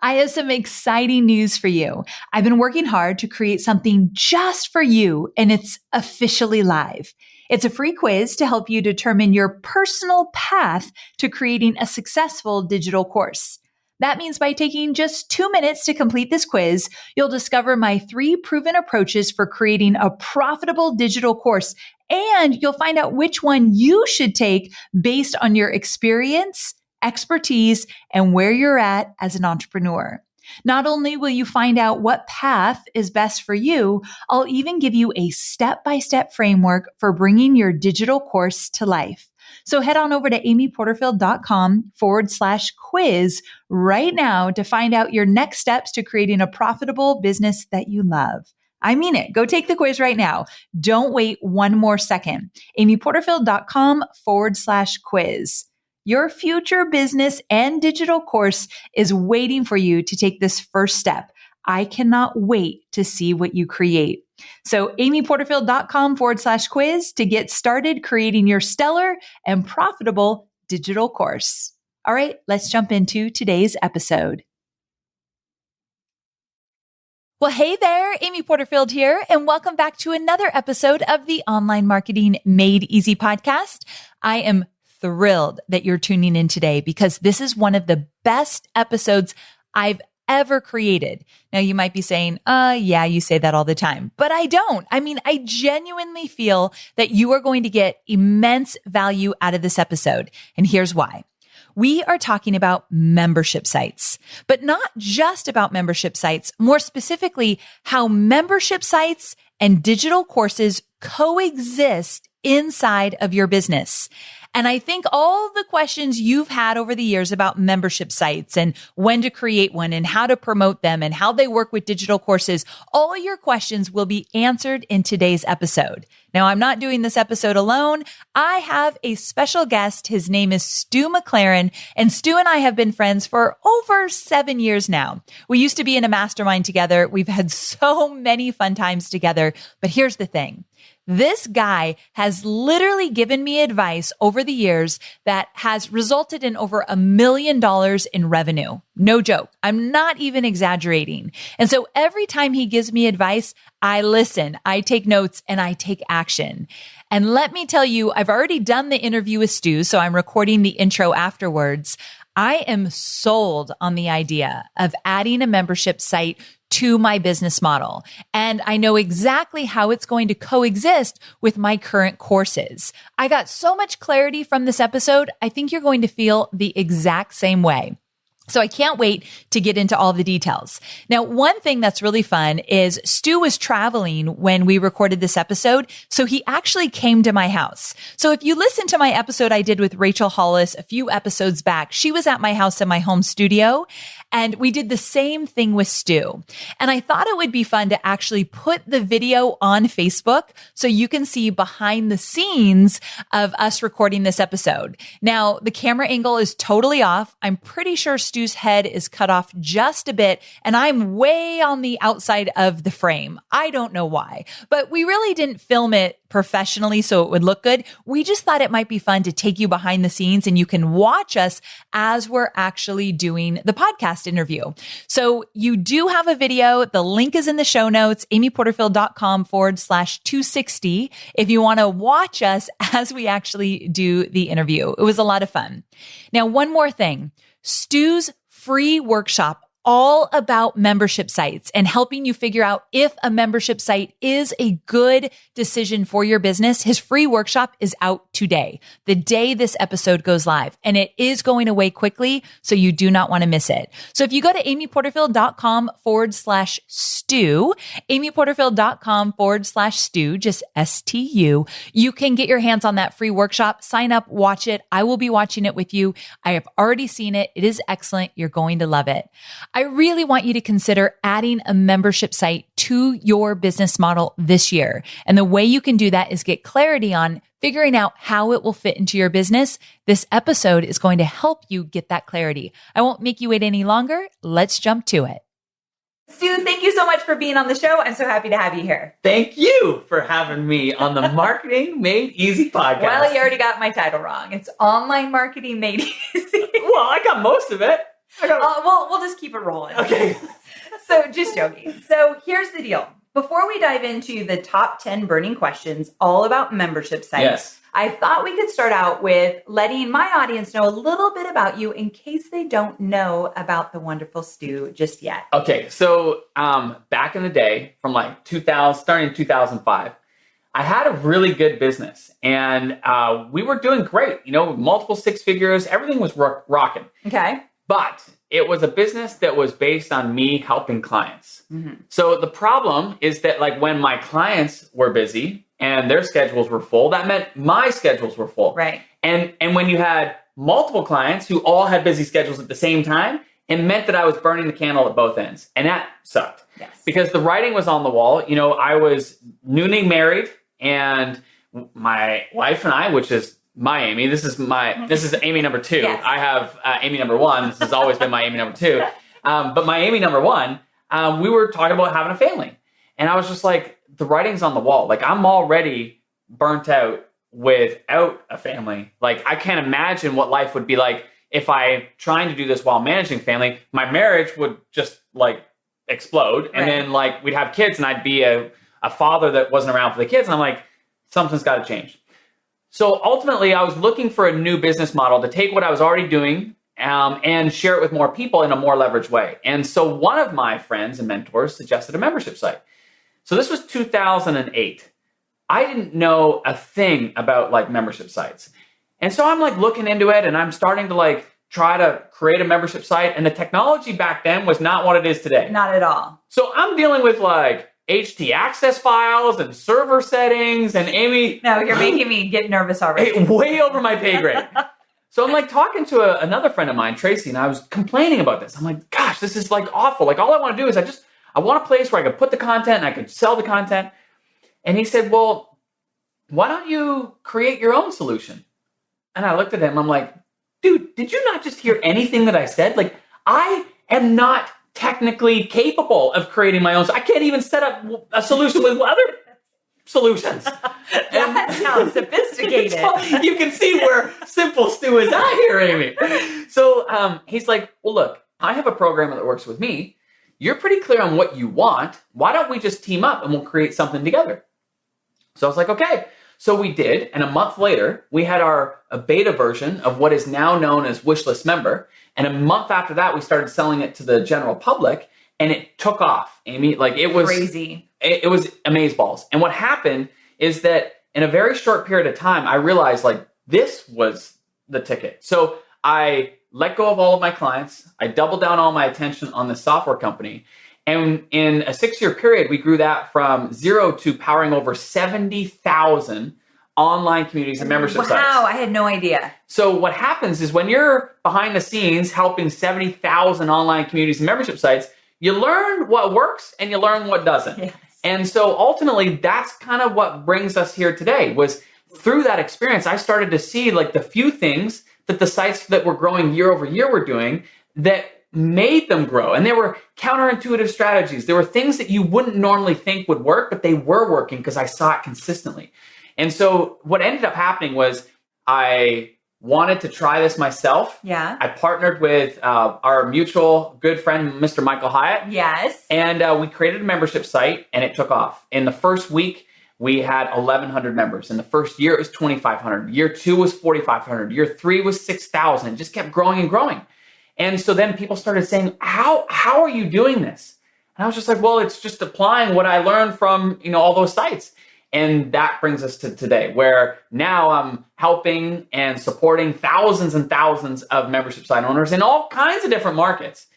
I have some exciting news for you. I've been working hard to create something just for you, and it's officially live. It's a free quiz to help you determine your personal path to creating a successful digital course. That means by taking just 2 minutes to complete this quiz, you'll discover my 3 proven approaches for creating a profitable digital course, and you'll find out which one you should take based on your experience, expertise, and where you're at as an entrepreneur. Not only will you find out what path is best for you, I'll even give you a step-by-step framework for bringing your digital course to life. So head on over to amyporterfield.com/quiz right now to find out your next steps to creating a profitable business that you love. I mean it. Go take the quiz right now. Don't wait one more second. amyporterfield.com/quiz. Your future business and digital course is waiting for you to take this first step. I cannot wait to see what you create. So amyporterfield.com/quiz to get started creating your stellar and profitable digital course. All right, let's jump into today's episode. Well, hey there, Amy Porterfield here, and welcome back to another episode of the Online Marketing Made Easy podcast. I am thrilled that you're tuning in today because this is one of the best episodes I've ever created. Now you might be saying, yeah, you say that all the time, but I don't. I mean, I genuinely feel that you are going to get immense value out of this episode. And here's why. We are talking about membership sites, but not just about membership sites, more specifically, how membership sites and digital courses coexist inside of your business. And I think all the questions you've had over the years about membership sites and when to create one and how to promote them and how they work with digital courses, all your questions will be answered in today's episode. Now, I'm not doing this episode alone. I have a special guest. His name is Stu McLaren, and Stu and I have been friends for over 7 years now. We used to be in a mastermind together. We've had so many fun times together, but here's the thing. This guy has literally given me advice over the years that has resulted in over $1 million in revenue. No joke. I'm not even exaggerating. And so every time he gives me advice, I listen, I take notes, and I take action. And let me tell you, I've already done the interview with Stu, so I'm recording the intro afterwards. I am sold on the idea of adding a membership site to my business model. And I know exactly how it's going to coexist with my current courses. I got so much clarity from this episode. I think you're going to feel the exact same way. So I can't wait to get into all the details. Now, one thing that's really fun is Stu was traveling when we recorded this episode, so he actually came to my house. So if you listen to my episode I did with Rachel Hollis a few episodes back, she was at my house in my home studio, and we did the same thing with Stu. And I thought it would be fun to actually put the video on Facebook so you can see behind the scenes of us recording this episode. Now, the camera angle is totally off. I'm pretty sure Stu's head is cut off just a bit, and I'm way on the outside of the frame. I don't know why, but we really didn't film it professionally so it would look good. We just thought it might be fun to take you behind the scenes and you can watch us as we're actually doing the podcast interview. So you do have a video. The link is in the show notes, amyporterfield.com/260 if you want to watch us as we actually do the interview. It was a lot of fun. Now, one more thing. Stu's free workshop all about membership sites and helping you figure out if a membership site is a good decision for your business. His free workshop is out today, the day this episode goes live, and it is going away quickly, so you do not want to miss it. So if you go to amyporterfield.com/Stu, amyporterfield.com/Stu, just STU, you can get your hands on that free workshop, sign up, watch it. I will be watching it with you. I have already seen it. It is excellent. You're going to love it. I really want you to consider adding a membership site to your business model this year. And the way you can do that is get clarity on figuring out how it will fit into your business. This episode is going to help you get that clarity. I won't make you wait any longer. Let's jump to it. Stu, thank you so much for being on the show. I'm so happy to have you here. Thank you for having me on the Marketing Made Easy podcast. Well, you already got my title wrong. It's Online Marketing Made Easy. Well, I got most of it. We'll just keep it rolling. Okay. So just joking. So here's the deal. Before we dive into the top 10 burning questions all about membership sites, Yes. I thought we could start out with letting my audience know a little bit about you in case they don't know about the wonderful Stu just yet. Okay. So back in the day, from like 2000, starting in 2005, I had a really good business and we were doing great, multiple six figures, everything was rocking. Okay. But it was a business that was based on me helping clients. Mm-hmm. So the problem is that like when my clients were busy and their schedules were full, that meant my schedules were full. Right. And when you had multiple clients who all had busy schedules at the same time, it meant that I was burning the candle at both ends. And that sucked. Yes. Because the writing was on the wall. I was newly married and my wife and I, which is my Amy, this is Amy number 2. Yes. I have Amy number 1. This has always been my Amy number 2. But my Amy number 1, we were talking about having a family. And I was just like, the writing's on the wall. Like I'm already burnt out without a family. Like I can't imagine what life would be like if I trying to do this while managing family. My marriage would just like explode. And then like we'd have kids and I'd be a father that wasn't around for the kids. And I'm like, something's got to change. So ultimately, I was looking for a new business model to take what I was already doing and share it with more people in a more leveraged way. And so one of my friends and mentors suggested a membership site. So this was 2008. I didn't know a thing about like membership sites. And so I'm like looking into it and I'm starting to like try to create a membership site. And the technology back then was not what it is today. Not at all. So I'm dealing with like HT access files and server settings and Amy. No, you're making me get nervous already. Way over my pay grade. So I'm like talking to another friend of mine, Tracy, and I was complaining about this. I'm like, gosh, this is like awful. Like all I want to do is I want a place where I could put the content and I could sell the content. And he said, well, why don't you create your own solution? And I looked at him. I'm like, dude, did you not just hear anything that I said? Like I am not technically capable of creating my own. So I can't even set up a solution with other solutions. That sounds sophisticated. You can see where simple Stu is at here, Amy. So he's like, well, look, I have a programmer that works with me. You're pretty clear on what you want. Why don't we just team up and we'll create something together? So I was like, okay. So we did. And a month later, we had a beta version of what is now known as Wishlist Member. And a month after that, we started selling it to the general public and it took off, Amy. Like it was crazy. It was amazeballs. And what happened is that in a very short period of time, I realized like this was the ticket. So I let go of all of my clients. I doubled down all my attention on the software company. And in a 6-year period, we grew that from 0 to powering over 70,000 online communities and membership sites. Wow, I had no idea. So what happens is when you're behind the scenes helping 70,000 online communities and membership sites, you learn what works and you learn what doesn't. Yes. And so ultimately, that's kind of what brings us here today was through that experience, I started to see like the few things that the sites that were growing year over year were doing that made them grow. And they were counterintuitive strategies. There were things that you wouldn't normally think would work, but they were working because I saw it consistently. And so what ended up happening was I wanted to try this myself. Yeah. I partnered with our mutual good friend, Mr. Michael Hyatt. Yes. And we created a membership site and it took off. In the first week, we had 1,100 members. In the first year, it was 2,500. Year 2 was 4,500. Year 3 was 6,000. It just kept growing and growing. And so then people started saying, how are you doing this? And I was just like, well, it's just applying what I learned from, all those sites. And that brings us to today, where now I'm helping and supporting thousands and thousands of membership site owners in all kinds of different markets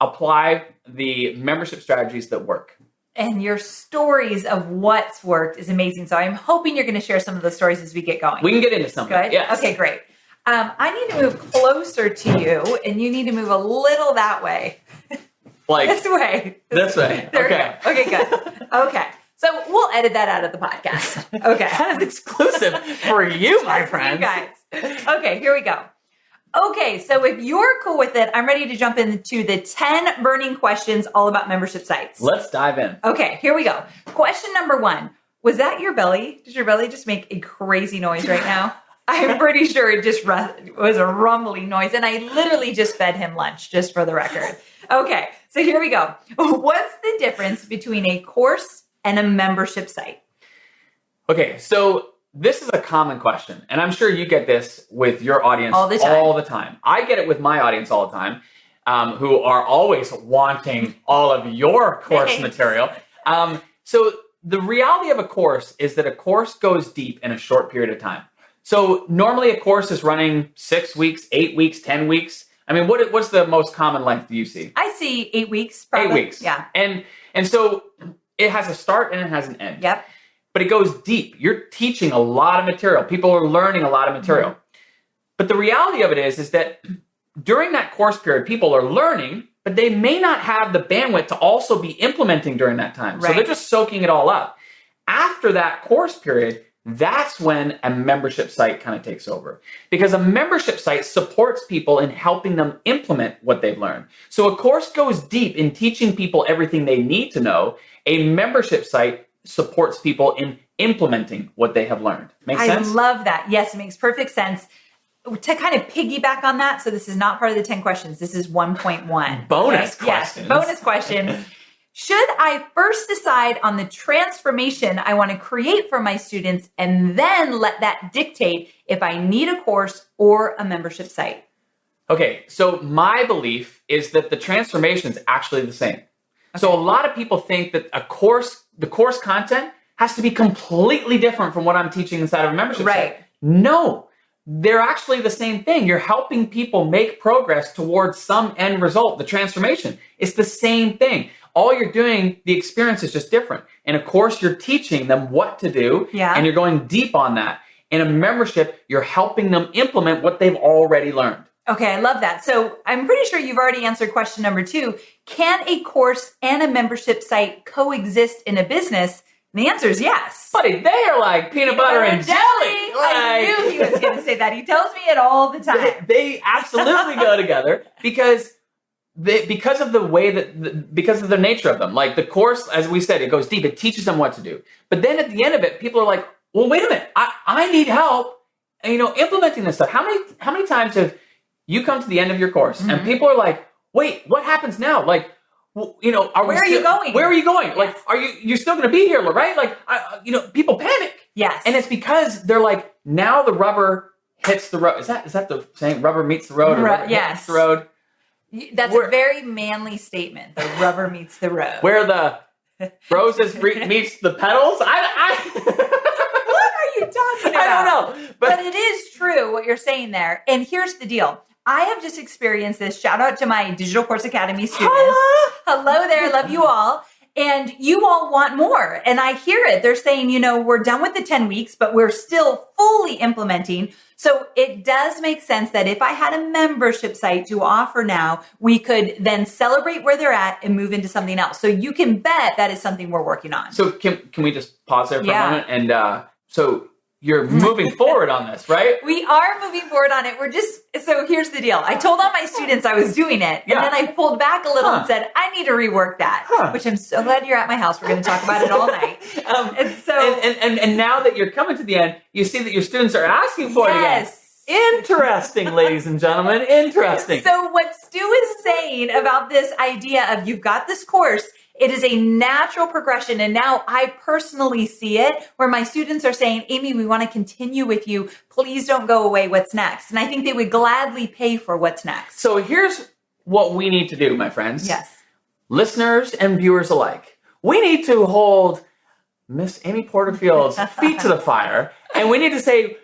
apply the membership strategies that work. And your stories of what's worked is amazing. So I'm hoping you're going to share some of those stories as we get going. We can get into something. Good? Yes. Okay, great. I need to move closer to you, and you need to move a little that way. Like this way. This way. There Okay. We go. Okay, good. Okay. So we'll edit that out of the podcast. Okay. That is exclusive for you, my friends. You guys. Okay, here we go. Okay, so if you're cool with it, I'm ready to jump into the 10 burning questions all about membership sites. Let's dive in. Okay, here we go. Question number 1. Was that your belly? Did your belly just make a crazy noise right now? I'm pretty sure it just was a rumbling noise. And I literally just fed him lunch, just for the record. Okay, so here we go. What's the difference between a course and a membership site? Okay, so this is a common question, and I'm sure you get this with your audience all the time. I get it with my audience all the time, who are always wanting all of your course material. So the reality of a course is that a course goes deep in a short period of time. So normally a course is running 6 weeks, 8 weeks, 10 weeks. I mean, what's the most common length do you see? I see 8 weeks, probably. 8 weeks. Yeah. And so it has a start and it has an end. Yep. But it goes deep. You're teaching a lot of material. People are learning a lot of material. Mm-hmm. But the reality of it is that during that course period, people are learning, but they may not have the bandwidth to also be implementing during that time. Right. So they're just soaking it all up. After that course period, that's when a membership site kind of takes over. Because a membership site supports people in helping them implement what they've learned. So a course goes deep in teaching people everything they need to know. A membership site supports people in implementing what they have learned. Make sense? I love that. Yes, it makes perfect sense. To kind of piggyback on that, so this is not part of the 10 questions. This is 1.1. Bonus questions. Yes, bonus question. Should I first decide on the transformation I want to create for my students and then let that dictate if I need a course or a membership site? Okay, so my belief is that the transformation is actually the same. Okay. So a lot of people think that the course content has to be completely different from what I'm teaching inside of a membership site. No, they're actually the same thing. You're helping people make progress towards some end result, the transformation. It's the same thing. All you're doing, the experience is just different. In a course, you're teaching them what to do, and you're going deep on that. In a membership, you're helping them implement what they've already learned. Okay, I love that. So I'm pretty sure you've already answered question number 2. Can a course and a membership site coexist in a business? And the answer is yes. Buddy, they are like peanut butter and jelly. I knew he was going to say that. He tells me it all the time. They absolutely go together because of the nature of them. Like the course, as we said, it goes deep. It teaches them what to do. But then at the end of it, people are like, well, wait a minute. I need help, implementing this stuff. How many times have you come to the end of your course and people are like, wait, what happens now? Like, where are you going? Where are you going? Yes. Like, you're still going to be here, right? Like, people panic. Yes. And it's because they're like, now the rubber hits the road. Is that the saying? Rubber meets the road? Or yes. Hits the road? That's a very manly statement. The rubber meets the road. Where the roses meets the petals? What are you talking about? I don't know. But it is true what you're saying there. And here's the deal. I have just experienced this. Shout out to my Digital Course Academy students. Hello there. Love you all. And you all want more. And I hear it. They're saying, we're done with the 10 weeks, but we're still fully implementing. So it does make sense that if I had a membership site to offer now, we could then celebrate where they're at and move into something else. So you can bet that is something we're working on. So can we just pause there for a moment? And so you're moving forward on this, right? We are moving forward on it. So here's the deal. I told all my students I was doing it. And then I pulled back a little and said, I need to rework that, which I'm so glad you're at my house. We're going to talk about it all night. And now that you're coming to the end, you see that your students are asking for it again. Interesting, ladies and gentlemen. Interesting. So what Stu is saying about this idea of you've got this course, it is a natural progression. And now I personally see it where my students are saying, Amy, we want to continue with you. Please don't go away. What's next? And I think they would gladly pay for what's next. So here's what we need to do, my friends. Yes. Listeners and viewers alike. We need to hold Miss Amy Porterfield's feet to the fire. And we need to say,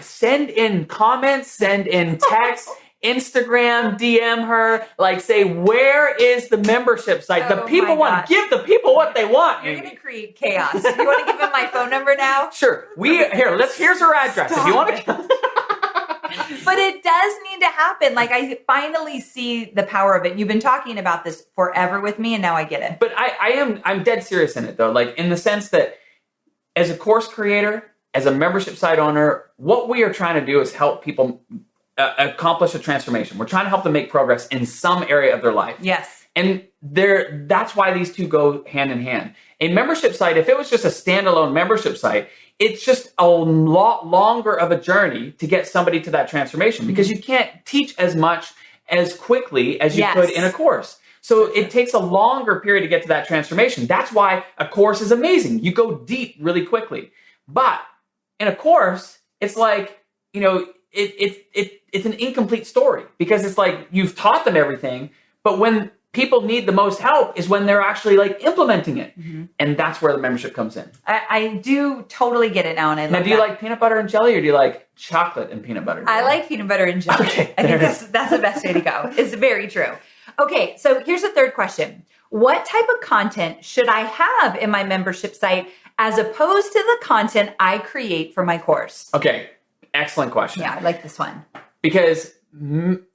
send in comments, send in text, Instagram, DM her, say, where is the membership site? The people want, give the people what they want. You're going to create chaos. You want to give them my phone number now? Sure. Here's her address. If you want to. But it does need to happen. I finally see the power of it. You've been talking about this forever with me, and now I get it. But I'm dead serious in it, though. In the sense that as a course creator, as a membership site owner, what we are trying to do is help people accomplish a transformation. We're trying to help them make progress in some area of their life. Yes. And that's why these two go hand in hand. A membership site, if it was just a standalone membership site, it's just a lot longer of a journey to get somebody to that transformation because you can't teach as much as quickly as you could in a course. So it takes a longer period to get to that transformation. That's why a course is amazing. You go deep really quickly. But in a course, it's like, you know, it's an incomplete story because it's like you've taught them everything, but when people need the most help is when they're actually like implementing it. And that's where the membership comes in. I do totally get it now. And I love Now, do you like peanut butter and jelly or do you like chocolate and peanut butter? I like peanut butter and jelly. Okay, I think that's the best way to go. It's very true. Okay, so here's the third question. What type of content should I have in my membership site as opposed to the content I create for my course? Okay, excellent question. Yeah, I like this one. Because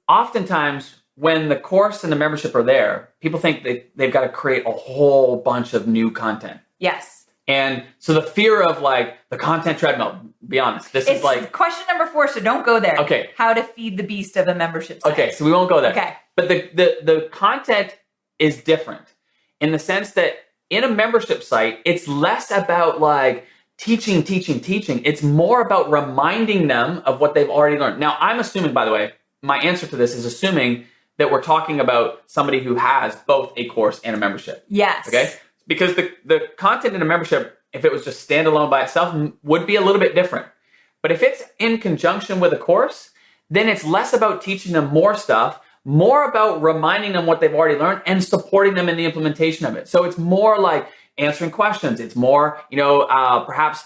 oftentimes when the course and the membership are there, people think they've got to create a whole bunch of new content. Yes. And so the fear of like the content treadmill, be honest, it's like question number 4, so don't go there. Okay. How to feed the beast of a membership site. Okay, so we won't go there. Okay. But the content is different in the sense that in a membership site, it's less about like teaching. It's more about reminding them of what they've already learned. Now, I'm assuming, by the way, my answer to this is assuming that we're talking about somebody who has both a course and a membership. Yes. Okay? Because the content in a membership, if it was just standalone by itself, would be a little bit different. But if it's in conjunction with a course, then it's less about teaching them more stuff, more about reminding them what they've already learned and supporting them in the implementation of it. So it's more like answering questions. It's more, perhaps,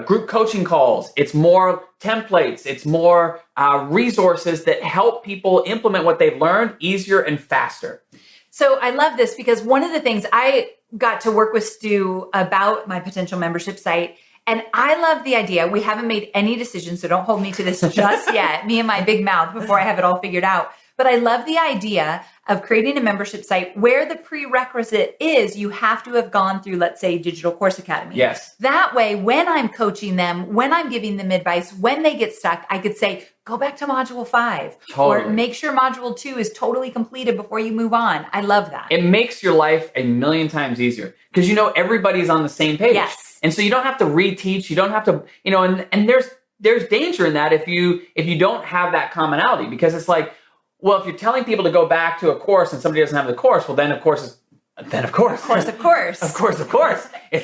group coaching calls. It's more templates. It's more resources that help people implement what they've learned easier and faster. So I love this because one of the things I got to work with Stu about my potential membership site, and I love the idea. We haven't made any decisions, so don't hold me to this just yet, me and my big mouth before I have it all figured out. But I love the idea of creating a membership site where the prerequisite is you have to have gone through, let's say, Digital Course Academy. Yes. That way, when I'm coaching them, when I'm giving them advice, when they get stuck, I could say, go back to module 5 Totally. or make sure module 2 is totally completed before you move on. I love that. It makes your life a million times easier because everybody's on the same page. Yes. And so you don't have to reteach. You don't have to, and there's danger in that if you don't have that commonality because it's like, well, if you're telling people to go back to a course and somebody doesn't have the course, well, then of course, it's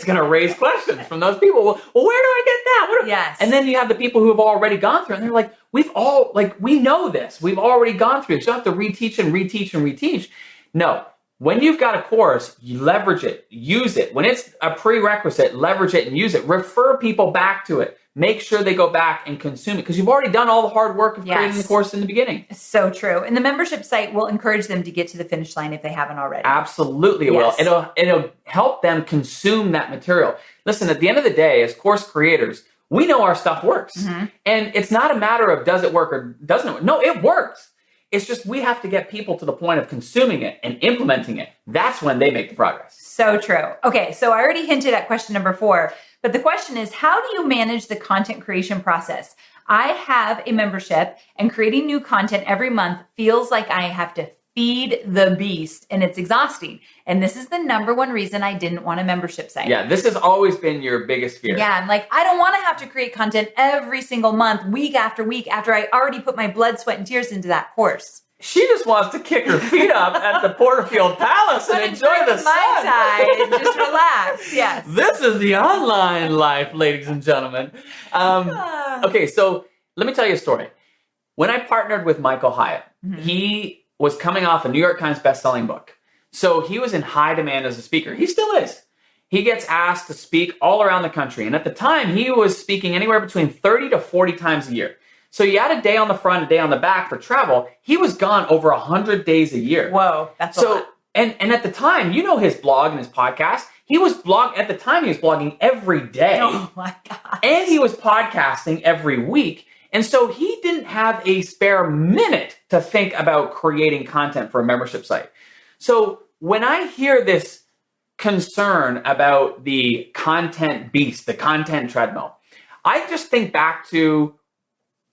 going to raise questions from those people. Well, where do I get that? Yes. And then you have the people who have already gone through it, and they're like, we know this. We've already gone through it. So you don't have to reteach. No. When you've got a course, you leverage it, use it. When it's a prerequisite, leverage it and use it. Refer people back to it. Make sure they go back and consume it because you've already done all the hard work of creating the course in the beginning. So true. And the membership site will encourage them to get to the finish line if they haven't already. Absolutely it will. It'll help them consume that material. Listen, at the end of the day, as course creators, we know our stuff works. Mm-hmm. And it's not a matter of does it work or doesn't it work. No, it works. It's just we have to get people to the point of consuming it and implementing it. That's when they make the progress. So true. Okay, so I already hinted at question number 4, but the question is, how do you manage the content creation process? I have a membership and creating new content every month feels like I have to feed the beast and it's exhausting. And this is the number one reason I didn't want a membership site. Yeah, this has always been your biggest fear. Yeah, I'm like, I don't want to have to create content every single month, week after I already put my blood, sweat, and tears into that course. She just wants to kick her feet up at the Porterfield Palace and enjoy the sun. Mai Tai and just relax. Yes. This is the online life, ladies and gentlemen. Okay, so let me tell you a story. When I partnered with Michael Hyatt, he was coming off a New York Times bestselling book. So he was in high demand as a speaker. He still is. He gets asked to speak all around the country. And at the time, he was speaking anywhere between 30 to 40 times a year. So you had a day on the front, a day on the back for travel. He was gone over 100 days a year. Whoa, that's a lot. And at the time, his blog and his podcast. He was blogging every day. Oh my God. And he was podcasting every week. And so he didn't have a spare minute to think about creating content for a membership site. So when I hear this concern about the content beast, the content treadmill, I just think back to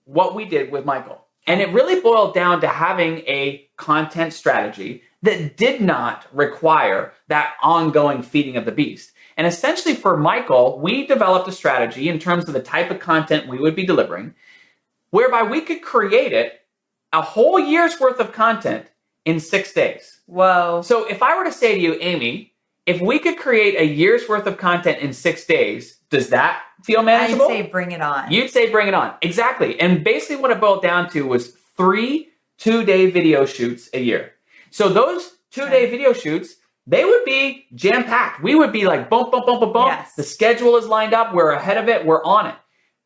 what we did with Michael. And it really boiled down to having a content strategy that did not require that ongoing feeding of the beast. And essentially for Michael, we developed a strategy in terms of the type of content we would be delivering, whereby we could create it a whole year's worth of content in 6 days. Whoa. So if I were to say to you, Amy, if we could create a year's worth of content in 6 days, does that feel manageable? I'd say bring it on. You'd say bring it on. Exactly. And basically what it boiled down to was 3 2-day video shoots a year. So those 2-day video shoots, they would be jam-packed. We would be like, boom, boom, boom, boom, boom. Yes. The schedule is lined up. We're ahead of it. We're on it.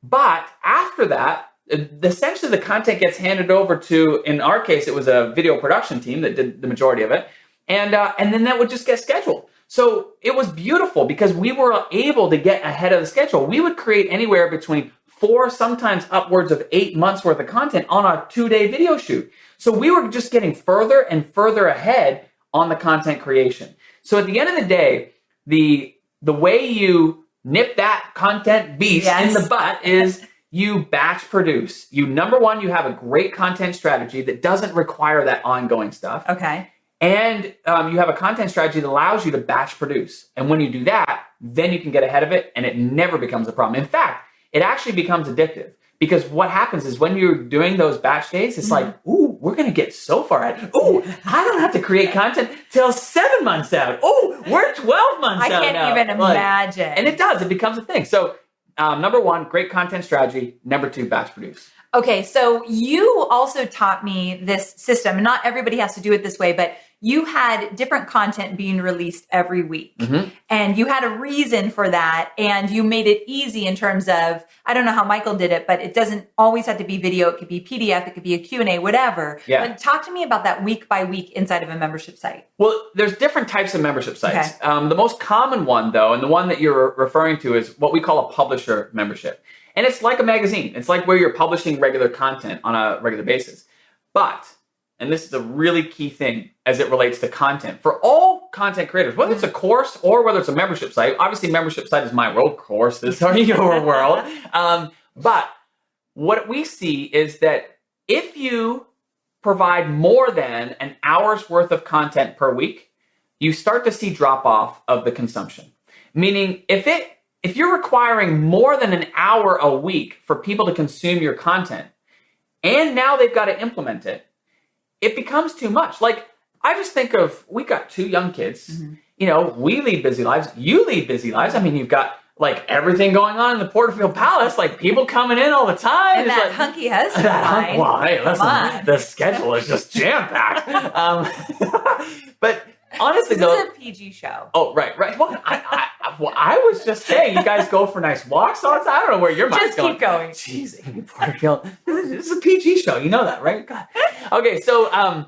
But after that, essentially the content gets handed over to, in our case, it was a video production team that did the majority of it. And then that would just get scheduled. So it was beautiful because we were able to get ahead of the schedule. We would create anywhere between 4, sometimes upwards of 8 months worth of content on a 2-day video shoot. So we were just getting further and further ahead on the content creation. So at the end of the day, the way you nip that content beast in the butt is you batch produce. Number one, you have a great content strategy that doesn't require that ongoing stuff. Okay. And you have a content strategy that allows you to batch produce. And when you do that, then you can get ahead of it and it never becomes a problem. In fact, it actually becomes addictive because what happens is when you're doing those batch days, it's like, ooh, we're going to get so far ahead. Ooh, I don't have to create content till 7 months out. Ooh, we're 12 months out now. I can't even imagine. And it does. It becomes a thing. So number one, great content strategy. Number two, batch produce. Okay, so you also taught me this system. Not everybody has to do it this way, but you had different content being released every week. Mm-hmm. And you had a reason for that. And you made it easy in terms of, I don't know how Michael did it, but it doesn't always have to be video. It could be PDF. It could be a Q&A, whatever. Yeah. But talk to me about that week by week inside of a membership site. Well, there's different types of membership sites. Okay. The most common one, though, and the one that you're referring to is what we call a publisher membership. And it's like a magazine. It's like where you're publishing regular content on a regular basis. But, and this is a really key thing as it relates to content, for all content creators, whether it's a course or whether it's a membership site, obviously membership site is my world, course is your world. But what we see is that if you provide more than an hour's worth of content per week, you start to see drop off of the consumption. Meaning if you're requiring more than an hour a week for people to consume your content, and now they've got to implement it, it becomes too much. Like, I just think of, we got 2 young kids. Mm-hmm. You know, we lead busy lives. You lead busy lives. I mean, you've got like everything going on in the Porterfield Palace, like people coming in all the time. And that hunky husband line. Well, hey, listen, the schedule is just jam-packed. But honestly, this is a PG show. Oh, right. Well, I was just saying, you guys go for nice walks all the time. I don't know where your mind's going. Just keep going. Jeez, Amy Porterfield. This is a PG show. You know that, right? God. Okay, so,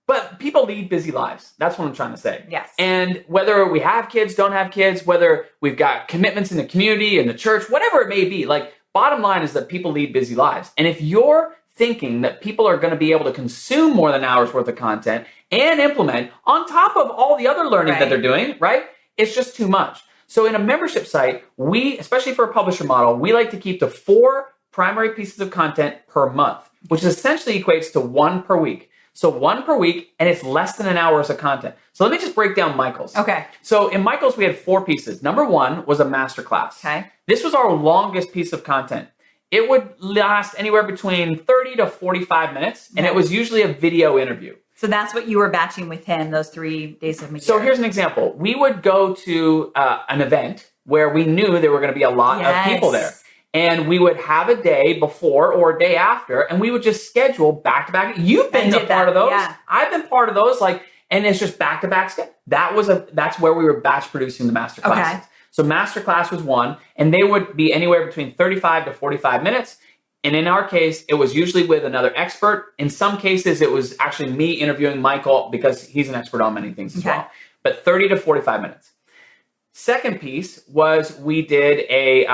but people lead busy lives. That's what I'm trying to say. Yes. And whether we have kids, don't have kids, whether we've got commitments in the community, in the church, whatever it may be, like, bottom line is that people lead busy lives. And if you're thinking that people are going to be able to consume more than an hour's worth of content and implement on top of all the other learning that they're doing, right? It's just too much. So in a membership site, we, especially for a publisher model, we like to keep the 4 primary pieces of content per month, which essentially equates to 1 per week. So 1 per week, and it's less than an hour's of content. So let me just break down Michael's. Okay. So in Michael's, we had 4 pieces. Number 1 was a masterclass. Okay. This was our longest piece of content. It would last anywhere between 30 to 45 minutes, and it was usually a video interview. So that's what you were batching with him those 3 days of the year. So here's an example. We would go to an event where we knew there were going to be a lot of people there. And we would have a day before or a day after, and we would just schedule back-to-back. You've been a part of those. Yeah. I've been part of those. And it's just back-to-back. That's where we were batch producing the master classes. Okay. So masterclass was 1, and they would be anywhere between 35 to 45 minutes. And in our case, it was usually with another expert. In some cases, it was actually me interviewing Michael because he's an expert on many things as well. But 30 to 45 minutes. Second piece was we did a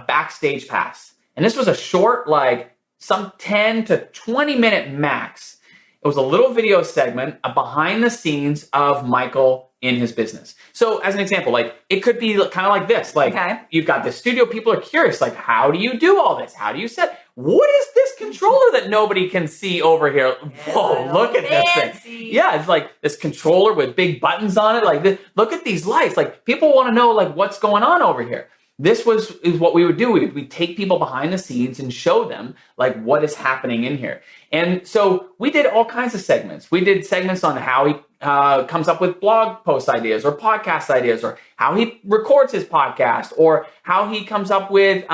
backstage pass. And this was a short, like some 10 to 20 minute max. It was a little video segment, a behind the scenes of Michael in his business. So as an example, like it could be kind of like this, like you've got the studio, people are curious, like, how do you do all this? How do you set? what is this controller that nobody can see over here? Whoa, look at this thing. Yeah, it's like this controller with big buttons on it. Like, look at these lights. Like, people want to know like what's going on over here. This is what we would do. We'd take people behind the scenes and show them like what is happening in here. And so we did all kinds of segments. We did segments on how he comes up with blog post ideas or podcast ideas, or how he records his podcast, or how he comes up with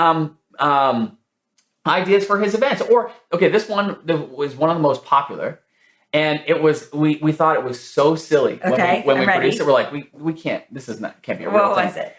ideas for his events. Or, okay, this one was one of the most popular. And it was, we thought it was so silly. Okay, when we produced it, we're like, we can't, can't be a real thing. What was it?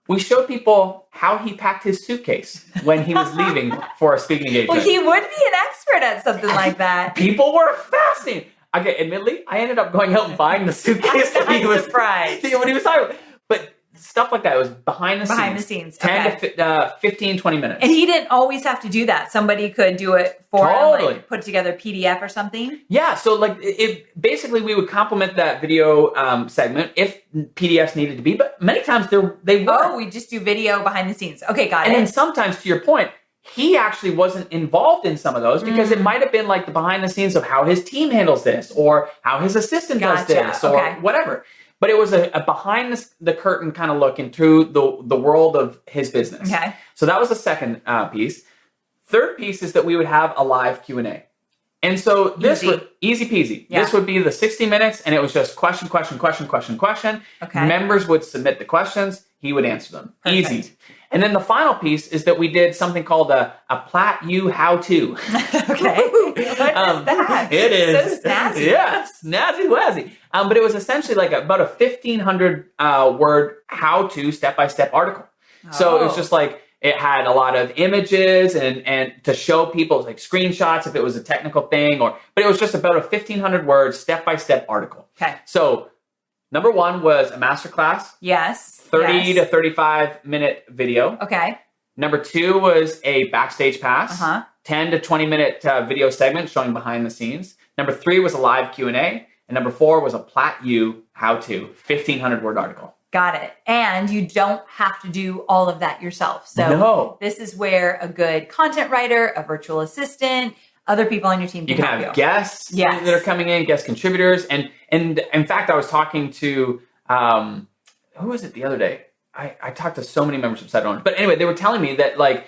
We showed people how he packed his suitcase when he was leaving for a speaking engagement. Well, he would be an expert at something like that. People were fascinated. Okay, admittedly, I ended up going out and buying the suitcase that he was surprised when he was talking. But stuff like that, it was behind the scenes. 10 to 15, 20 minutes. And he didn't always have to do that. Somebody could do it for him, like put together a PDF or something. Yeah, so like it basically we would complement that video segment if PDFs needed to be, but many times they weren't. Oh, we just do video behind the scenes. Okay, got it. And then sometimes, to your point, he actually wasn't involved in some of those because it might have been like the behind the scenes of how his team handles this, or how his assistant does this, or whatever. But it was a behind the curtain kind of look into the world of his business. Okay. So that was the second piece. Third piece is that we would have a live Q&A. And so this would, easy peasy. Yeah. This would be the 60 minutes, and it was just question. Okay. Members would submit the questions. He would answer them. Perfect. Easy. And then the final piece is that we did something called a Plat You How-To. Okay. What is that? It is. So snazzy. Yeah, snazzy wazzy. But it was essentially like about a 1,500 word how-to step-by-step article. So it was just like, it had a lot of images and to show people like screenshots if it was a technical thing, but it was just about a 1,500 word step-by-step article. Okay. So number one was a masterclass. Yes. 30 to 35 minute video. Okay. Number two was a backstage pass. 10 to 20 minute video segment showing behind the scenes. Number three was a live Q&A. And number four was a Plat You How-To 1,500 word article. Got it. And you don't have to do all of that yourself. So this is where a good content writer, a virtual assistant, other people on your team can help you. Guests that are coming in, guest contributors. And in fact, I was talking to, who was it the other day? I talked to so many membership site owners. But anyway, they were telling me that like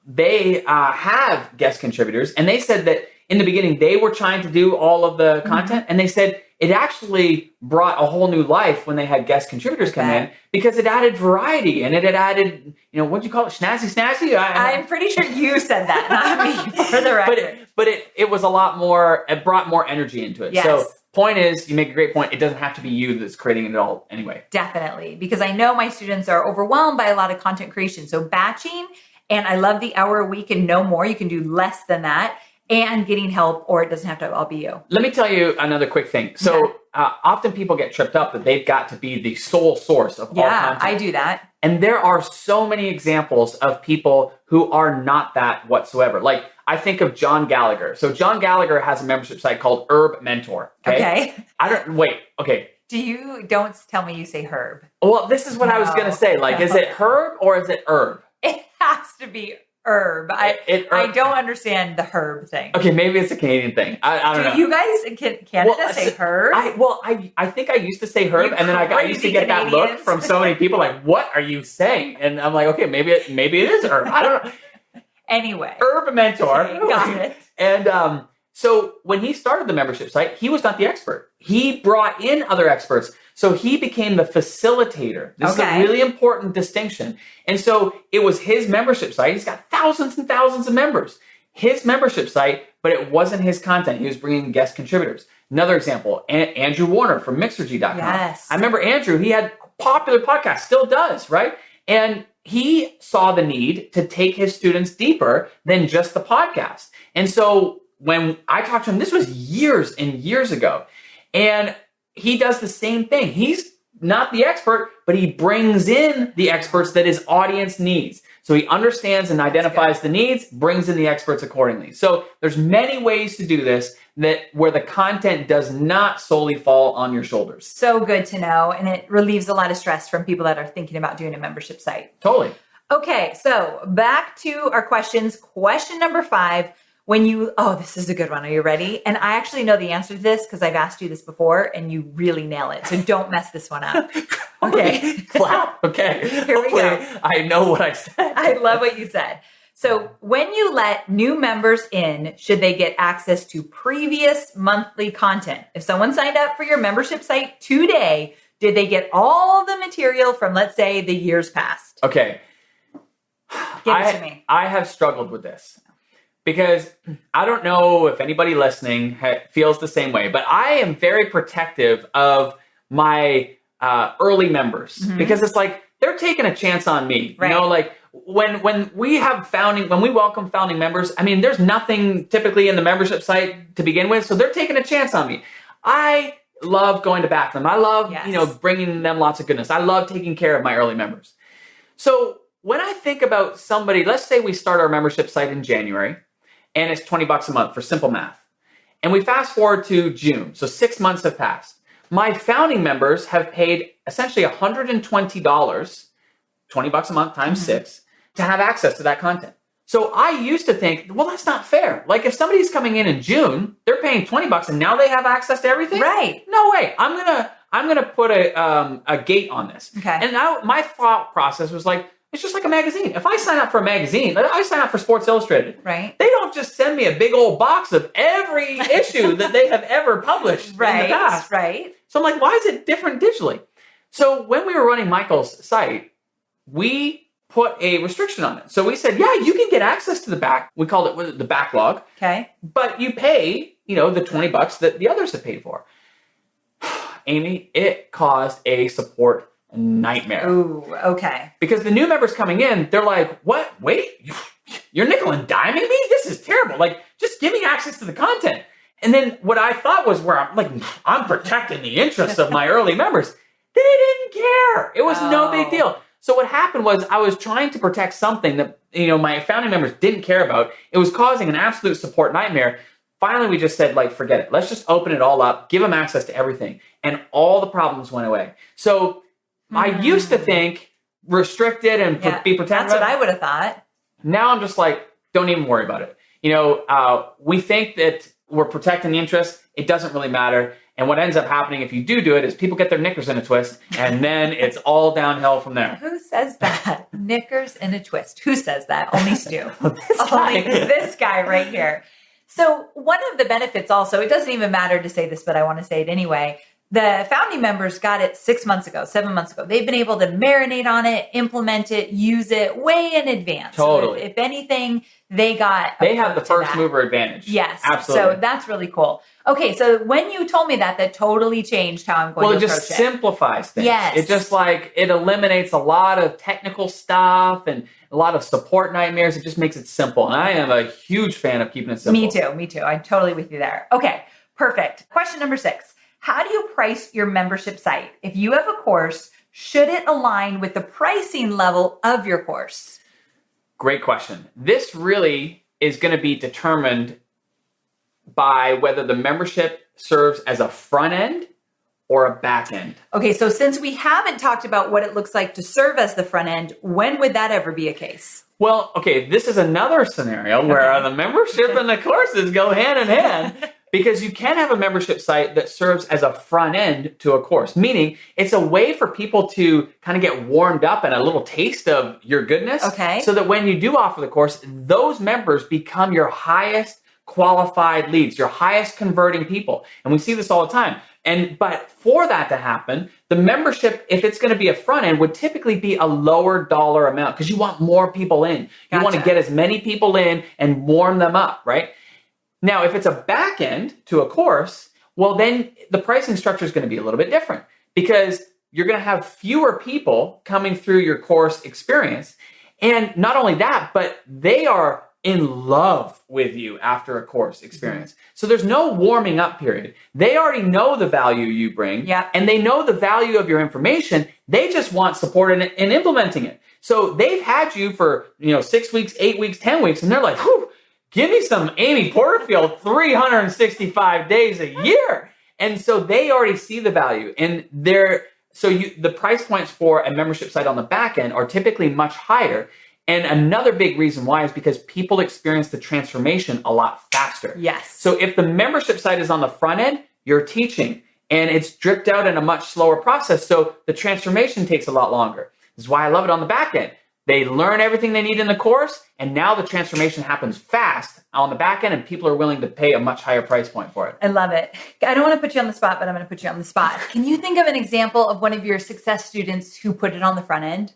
they have guest contributors. And they said that in the beginning, they were trying to do all of the content. And they said it actually brought a whole new life when they had guest contributors come in, because it added variety and it had added, what'd you call it? Snazzy? I'm pretty sure you said that, not me, for the record. But it was a lot more, it brought more energy into it. Yes. So point is, you make a great point. It doesn't have to be you that's creating it all anyway. Definitely. Because I know my students are overwhelmed by a lot of content creation. So batching, and I love the hour a week and no more. You can do less than that. And getting help, or it doesn't have to all be you. Let me tell you another quick thing. So often people get tripped up that they've got to be the sole source of all content. I do that. And there are so many examples of people who are not that whatsoever. Like, I think of John Gallagher. So John Gallagher has a membership site called HerbMentor. Okay. Okay. Don't tell me you say Herb. Well, this is what I was going to say. Like, is it Herb or is it Herb? It has to be Herb. I don't understand the Herb thing. Okay, maybe it's a Canadian thing. I don't know. Do you guys in Canada say Herb? I think I used to say Herb, and then I used to get that look from so many people like, what are you saying? And I'm like, okay, maybe it is Herb. I don't know. Anyway. HerbMentor. Okay, got it. And so when he started the membership site, he was not the expert. He brought in other experts. So he became the facilitator. This is a really important distinction. And so it was his membership site. He's got thousands and thousands of members. His membership site, but it wasn't his content. He was bringing guest contributors. Another example, Andrew Warner from Mixergy.com. Yes. I remember Andrew, he had a popular podcast, still does, right? And he saw the need to take his students deeper than just the podcast. And so when I talked to him, this was years and years ago, and he does the same thing. He's not the expert, but he brings in the experts that his audience needs. So he understands and identifies the needs, brings in the experts accordingly. So there's many ways to do this where the content does not solely fall on your shoulders. So good to know. And it relieves a lot of stress from people that are thinking about doing a membership site. Totally. Okay, so back to our questions. Question number 5. This is a good one. Are you ready? And I actually know the answer to this because I've asked you this before and you really nail it. So don't mess this one up. Okay. Clap. Okay. Here we go. I know what I said. I love what you said. So when you let new members in, should they get access to previous monthly content? If someone signed up for your membership site today, did they get all the material from, let's say, the years past? Okay. Give it to me. I have struggled with this because I don't know if anybody listening feels the same way, but I am very protective of my early members because it's like they're taking a chance on me. Right. You know, like when we welcome founding members, I mean, there's nothing typically in the membership site to begin with, so they're taking a chance on me. I love going to bat for them. I love, bringing them lots of goodness. I love taking care of my early members. So when I think about somebody, let's say we start our membership site in January and it's $20 a month for simple math. And we fast forward to June. So 6 months have passed. My founding members have paid essentially $120, $20 a month times 6 to have access to that content. So I used to think, well, that's not fair. Like if somebody's coming in June, they're paying $20 and now they have access to everything. Right. No way. I'm gonna put a gate on this. Okay. And now my thought process was like, it's just like a magazine. If I sign up for a magazine, I sign up for Sports Illustrated. Right. They don't just send me a big old box of every issue that they have ever published in the past. Right. So I'm like, why is it different digitally? So when we were running Michael's site, we put a restriction on it. So we said, yeah, you can get access to the back. We called it the backlog. Okay. But you pay, the $20 that the others have paid for. Amy, it caused a support nightmare. Ooh, okay. Because the new members coming in, they're like, what? Wait, you're nickel and diming me? This is terrible. Like, just give me access to the content. And then what I thought was where I'm protecting the interests of my early members. They didn't care. It was no big deal. So what happened was I was trying to protect something that, my founding members didn't care about. It was causing an absolute support nightmare. Finally, we just said, forget it. Let's just open it all up, give them access to everything. And all the problems went away. So I used to think restricted and be protected. That's what I would have thought. Now I'm just like, don't even worry about it. We think that we're protecting the interest. It doesn't really matter. And what ends up happening if you do it is people get their knickers in a twist and then it's all downhill from there. Who says that? Knickers in a twist. Who says that? Only Stu. Only this guy right here. So one of the benefits also, it doesn't even matter to say this, but I want to say it anyway. The founding members got it 6 months ago, 7 months ago. They've been able to marinate on it, implement it, use it way in advance. Totally. So if anything, they have the first mover advantage. Yes. Absolutely. So that's really cool. Okay. So when you told me that totally changed how I'm going to approach it. Well, it just simplifies things. Yes. It just it eliminates a lot of technical stuff and a lot of support nightmares. It just makes it simple. And I am a huge fan of keeping it simple. Me too. I'm totally with you there. Okay. Perfect. Question number 6. How do you price your membership site? If you have a course, should it align with the pricing level of your course? Great question. This really is going to be determined by whether the membership serves as a front end or a back end. Okay, so since we haven't talked about what it looks like to serve as the front end, when would that ever be a case? Well, okay, this is another scenario where the membership and the courses go hand in hand. Because you can have a membership site that serves as a front end to a course, meaning it's a way for people to kind of get warmed up and a little taste of your goodness. Okay. So that when you do offer the course, those members become your highest qualified leads, your highest converting people. And we see this all the time. But for that to happen, the membership, if it's going to be a front end, would typically be a lower dollar amount because you want more people in. You want to get as many people in and warm them up, right? Now, if it's a back end to a course, well, then the pricing structure is going to be a little bit different because you're going to have fewer people coming through your course experience. And not only that, but they are in love with you after a course experience. So there's no warming up period. They already know the value you bring and they know the value of your information. They just want support in implementing it. So they've had you for 6 weeks, 8 weeks, 10 weeks, and they're like, whew, give me some Amy Porterfield 365 days a year. And so they already see the value and they're So the price points for a membership site on the back end are typically much higher. And another big reason why is because people experience the transformation a lot faster. Yes. So if the membership site is on the front end, you're teaching and it's dripped out in a much slower process. So the transformation takes a lot longer. This is why I love it on the back end. They learn everything they need in the course, and now the transformation happens fast on the back end, and people are willing to pay a much higher price point for it. I love it. I don't want to put you on the spot, but I'm going to put you on the spot. Can you think of an example of one of your success students who put it on the front end?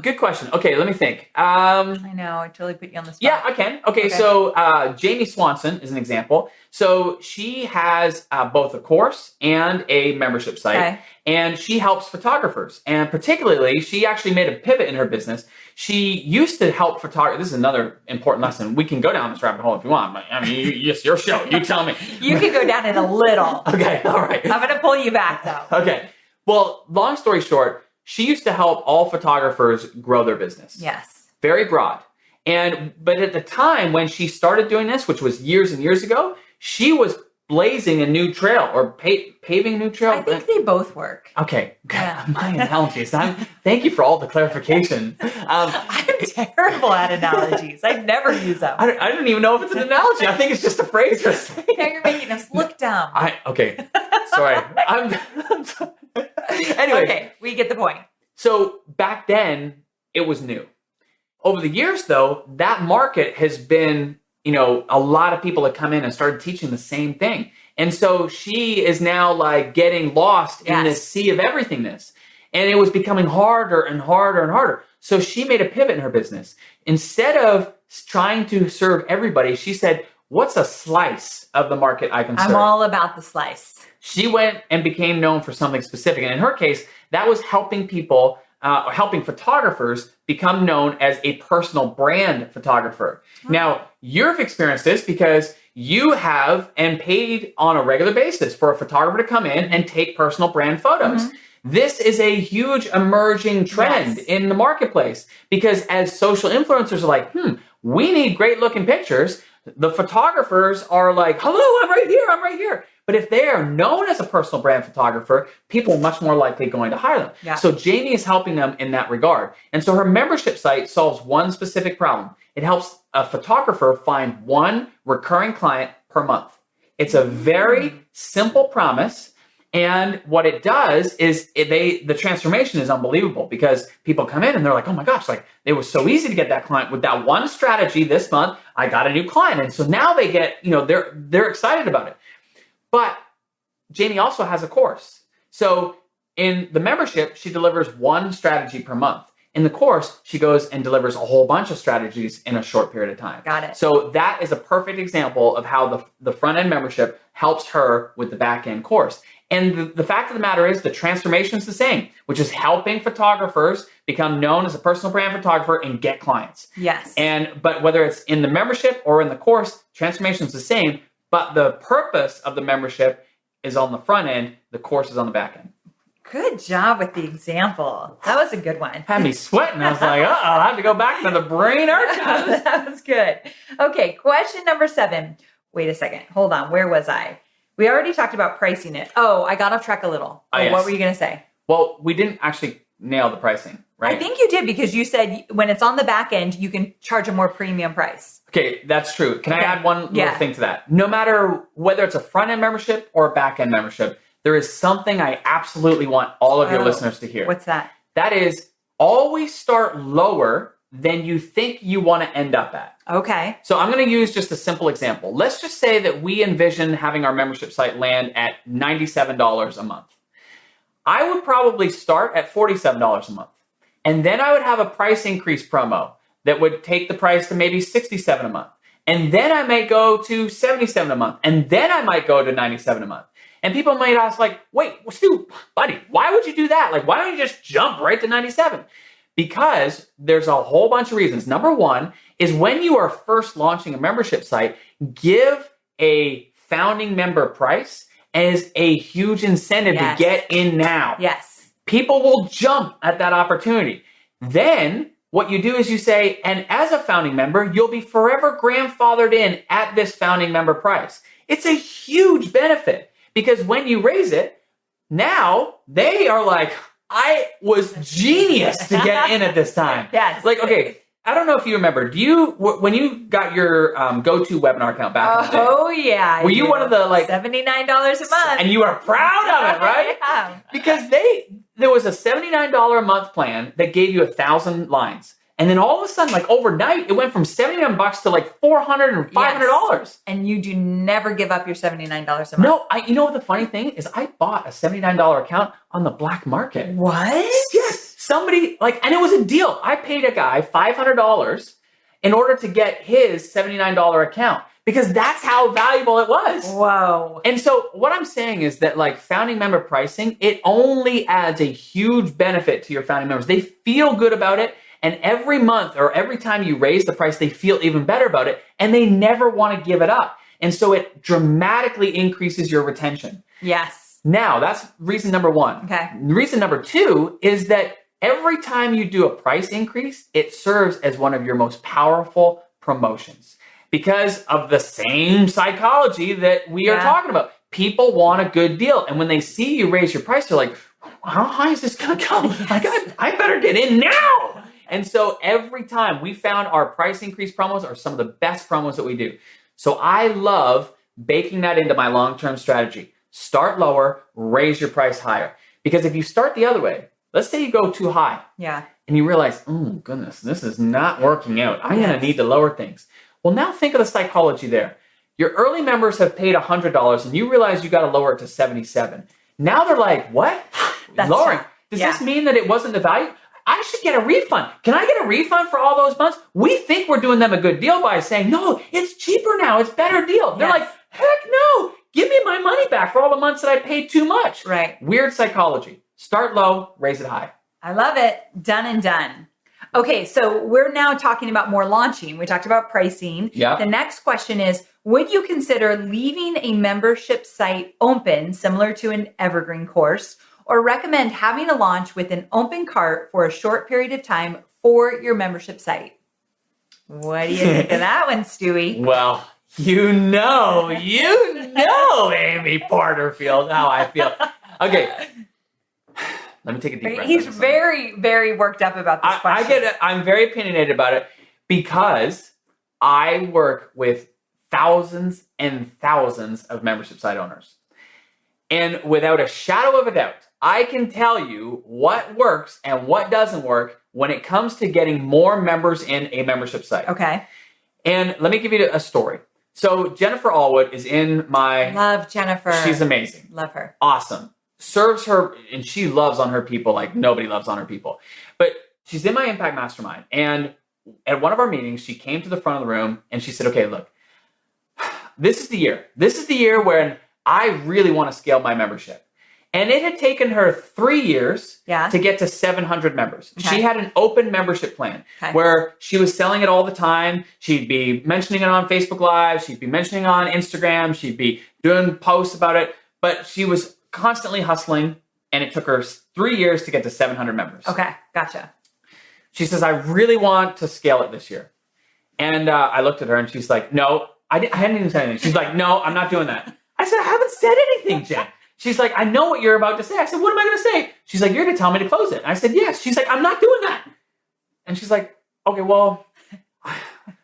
Good question. Okay, let me think. I know, I totally put you on the spot. Yeah, I can. Okay. So Jamie Swanson is an example. So she has both a course and a membership site, and she helps photographers. And particularly, she actually made a pivot in her business. She used to help photographers. This is another important lesson. We can go down this rabbit hole if you want. I mean, it's your show. You tell me. You can go down it a little. Okay. All right. I'm going to pull you back, though. Okay. Well, long story short, she used to help all photographers grow their business. Yes. Very broad. But at the time when she started doing this, which was years and years ago, she was blazing a new trail or paving a new trail. I think they both work. Okay. Yeah. My analogies. Thank you for all the clarification. I'm terrible at analogies. I never use them. I don't even know if it's an analogy. I think it's just a phrase you're saying. Now you're making us look dumb. Okay. Sorry. I'm sorry. Anyway. Okay, we get the point. So back then, it was new. Over the years, though, that market has been, a lot of people that come in and started teaching the same thing. And so she is now like getting lost in this sea of everythingness. And it was becoming harder and harder and harder. So she made a pivot in her business. Instead of trying to serve everybody, she said, what's a slice of the market I can serve? I'm all about the slice. She went and became known for something specific. And in her case, that was helping people, helping photographers become known as a personal brand photographer. Oh. Now, you've experienced this because you have and paid on a regular basis for a photographer to come in and take personal brand photos. Mm-hmm. This is a huge emerging trend in the marketplace because as social influencers are like, we need great looking pictures. The photographers are like, hello, I'm right here. But if they are known as a personal brand photographer, people are much more likely going to hire them. Yeah. So Jamie is helping them in that regard. And so her membership site solves one specific problem. It helps a photographer find one recurring client per month. It's a very simple promise. And what it does is the transformation is unbelievable because people come in and they're like, oh my gosh, like it was so easy to get that client with that one strategy this month. I got a new client. And so now they get, they're excited about it. But Jamie also has a course. So in the membership, she delivers one strategy per month. In the course, she goes and delivers a whole bunch of strategies in a short period of time. Got it. So that is a perfect example of how the front-end membership helps her with the back-end course. And the fact of the matter is the transformation is the same, which is helping photographers become known as a personal brand photographer and get clients. Yes. But whether it's in the membership or in the course, transformation is the same. But the purpose of the membership is on the front end. The course is on the back end. Good job with the example. That was a good one. Had me sweating. I was like, I have to go back to the brain archives. That was good. Okay, question number 7. Wait a second. Hold on. Where was I? We already talked about pricing it. Oh, I got off track a little. Yes. What were you going to say? Well, we didn't actually nail the pricing, right? I think you did because you said when it's on the back end, you can charge a more premium price. Okay, that's true. Can I add one little thing to that? No matter whether it's a front-end membership or a back-end membership, there is something I absolutely want all of your listeners to hear. What's that? That is always start lower than you think you want to end up at. Okay. So I'm going to use just a simple example. Let's just say that we envision having our membership site land at $97 a month. I would probably start at $47 a month. And then I would have a price increase promo that would take the price to maybe $67 a month. And then I might go to $77 a month. And then I might go to $97 a month. And people might ask like, wait, Stu, buddy, why would you do that? Like, why don't you just jump right to 97? Because there's a whole bunch of reasons. Number one is when you are first launching a membership site, give a founding member price as a huge incentive to get in now. Yes. People will jump at that opportunity. Then what you do is you say, and as a founding member, you'll be forever grandfathered in at this founding member price. It's a huge benefit because when you raise it, Now they are like, I was genius to get in at this time. Yes. Like, okay, I don't know if you remember, when you got your go-to webinar account back in the day? Oh, yeah. Were you one of the like $79 a month? And you are proud of it, right? Yeah. Because there was a $79 a month plan that gave you 1,000 lines. And then all of a sudden, like overnight, it went from $79 to like $400 or $500. Yes. And you do never give up your $79 a month. No, you know what the funny thing is? I bought a $79 account on the black market. What? Yes. Somebody and it was a deal. I paid a guy $500 in order to get his $79 account because that's how valuable it was. Whoa. And so what I'm saying is that like founding member pricing, it only adds a huge benefit to your founding members. They feel good about it. And every month or every time you raise the price, they feel even better about it. And they never want to give it up. And so it dramatically increases your retention. Yes. Now, that's reason number one. Okay. Reason number two is that every time you do a price increase, it serves as one of your most powerful promotions because of the same psychology that we are talking about. People want a good deal. And when they see you raise your price, they're like, how high is this going to go? I better get in now. And so every time we found our price increase promos are some of the best promos that we do. So I love baking that into my long-term strategy. Start lower, raise your price higher. Because if you start the other way, let's say you go too high. Yeah. And you realize, oh goodness, this is not working out. I'm going to need to lower things. Well, now think of the psychology there. Your early members have paid $100 and you realize you got to lower it to $77. Now they're like, what? Lowering. Does this mean that it wasn't the value? I should get a refund. Can I get a refund for all those months? We think we're doing them a good deal by saying, no, it's cheaper now. It's a better deal. They're like, heck no. Give me my money back for all the months that I paid too much. Right. Weird psychology. Start low, raise it high. I love it. Done and done. Okay, so we're now talking about more launching. We talked about pricing. Yeah. The next question is, would you consider leaving a membership site open, similar to an Evergreen course, or recommend having a launch with an open cart for a short period of time for your membership site? What do you think of that one, Stewie? Well, you know, Amy Porterfield, how I feel. Okay. Let me take a deep breath. He's very, very worked up about this question. I get it. I'm very opinionated about it because I work with thousands and thousands of membership site owners. And without a shadow of a doubt, I can tell you what works and what doesn't work when it comes to getting more members in a membership site. Okay. And let me give you a story. So Jennifer Allwood is in my... Love Jennifer. She's amazing. Love her. Awesome. Serves her, and she loves on her people like nobody loves on her people. But she's in my Impact Mastermind. And at one of our meetings, she came to the front of the room and she said, okay, look, this is the year. This is the year when I really want to scale my membership. And it had taken her 3 years to get to 700 members. Okay. She had an open membership plan where she was selling it all the time. She'd be mentioning it on Facebook Live. She'd be mentioning it on Instagram. She'd be doing posts about it. But she was constantly hustling, and it took her 3 years to get to 700 members. Okay, gotcha. She says, I really want to scale it this year. And I looked at her, and she's like, no, I hadn't even said anything. She's like, no, I'm not doing that. I said, I haven't said anything, Jen. She's like, I know what you're about to say. I said, what am I going to say? She's like, you're going to tell me to close it. And I said, yes. She's like, I'm not doing that. And she's like, okay, well,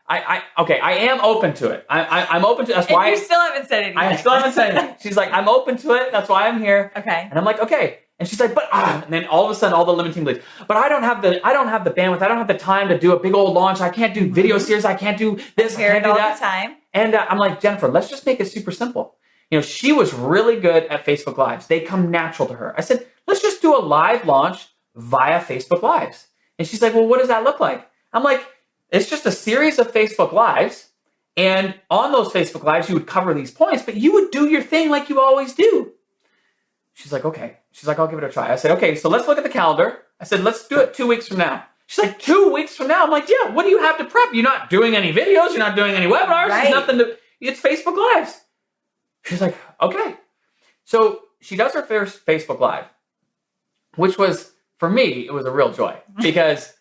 I am open to it. I'm open to it. That's why you still haven't said anything. I still haven't said anything. She's like, I'm open to it. That's why I'm here. Okay. And I'm like, okay. And she's like, but and then all of a sudden, all the limiting beliefs. But I don't have the bandwidth. I don't have the time to do a big old launch. I can't do video series. I can't do this. I can't do that. The time. And I'm like, Jennifer, let's just make it super simple. You know, she was really good at Facebook Lives. They come natural to her. I said, let's just do a live launch via Facebook Lives. And she's like, well, what does that look like? I'm like, it's just a series of Facebook Lives. And on those Facebook Lives, you would cover these points, but you would do your thing like you always do. She's like, okay. She's like, I'll give it a try. I said, okay, so let's look at the calendar. I said, let's do it 2 weeks from now. She's like, 2 weeks from now? I'm like, yeah, what do you have to prep? You're not doing any videos. You're not doing any webinars. Right. There's nothing to, it's Facebook Lives. She's like, okay. So she does her first Facebook Live, which was, for me, it was a real joy because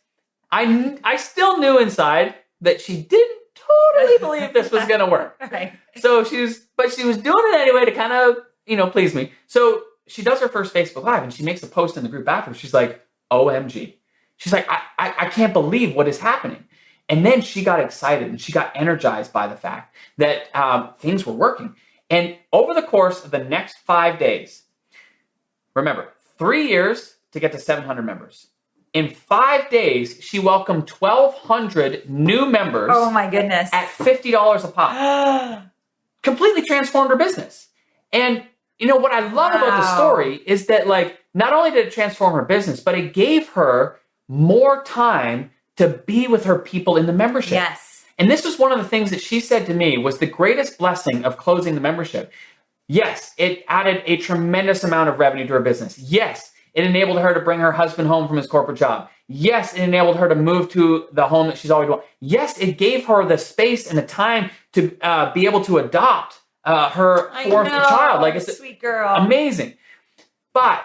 I still knew inside that she didn't totally believe this was going to work. Right. So she was doing it anyway to kind of, please me. So she does her first Facebook Live and she makes a post in the group afterwards. She's like, OMG. She's like, I can't believe what is happening. And then she got excited and she got energized by the fact that things were working. And over the course of the next 5 days, remember, 3 years to get to 700 members. In 5 days, she welcomed 1,200 new members. Oh my goodness. At $50 a pop. Completely transformed her business. And you know what I love about the story is that, like, not only did it transform her business, but it gave her more time to be with her people in the membership. Yes. And this was one of the things that she said to me was the greatest blessing of closing the membership. Yes, it added a tremendous amount of revenue to her business. Yes, it enabled her to bring her husband home from his corporate job. Yes, it enabled her to move to the home that she's always wanted. Yes, it gave her the space and the time to be able to adopt her fourth child. Like, it's a sweet girl. Amazing. But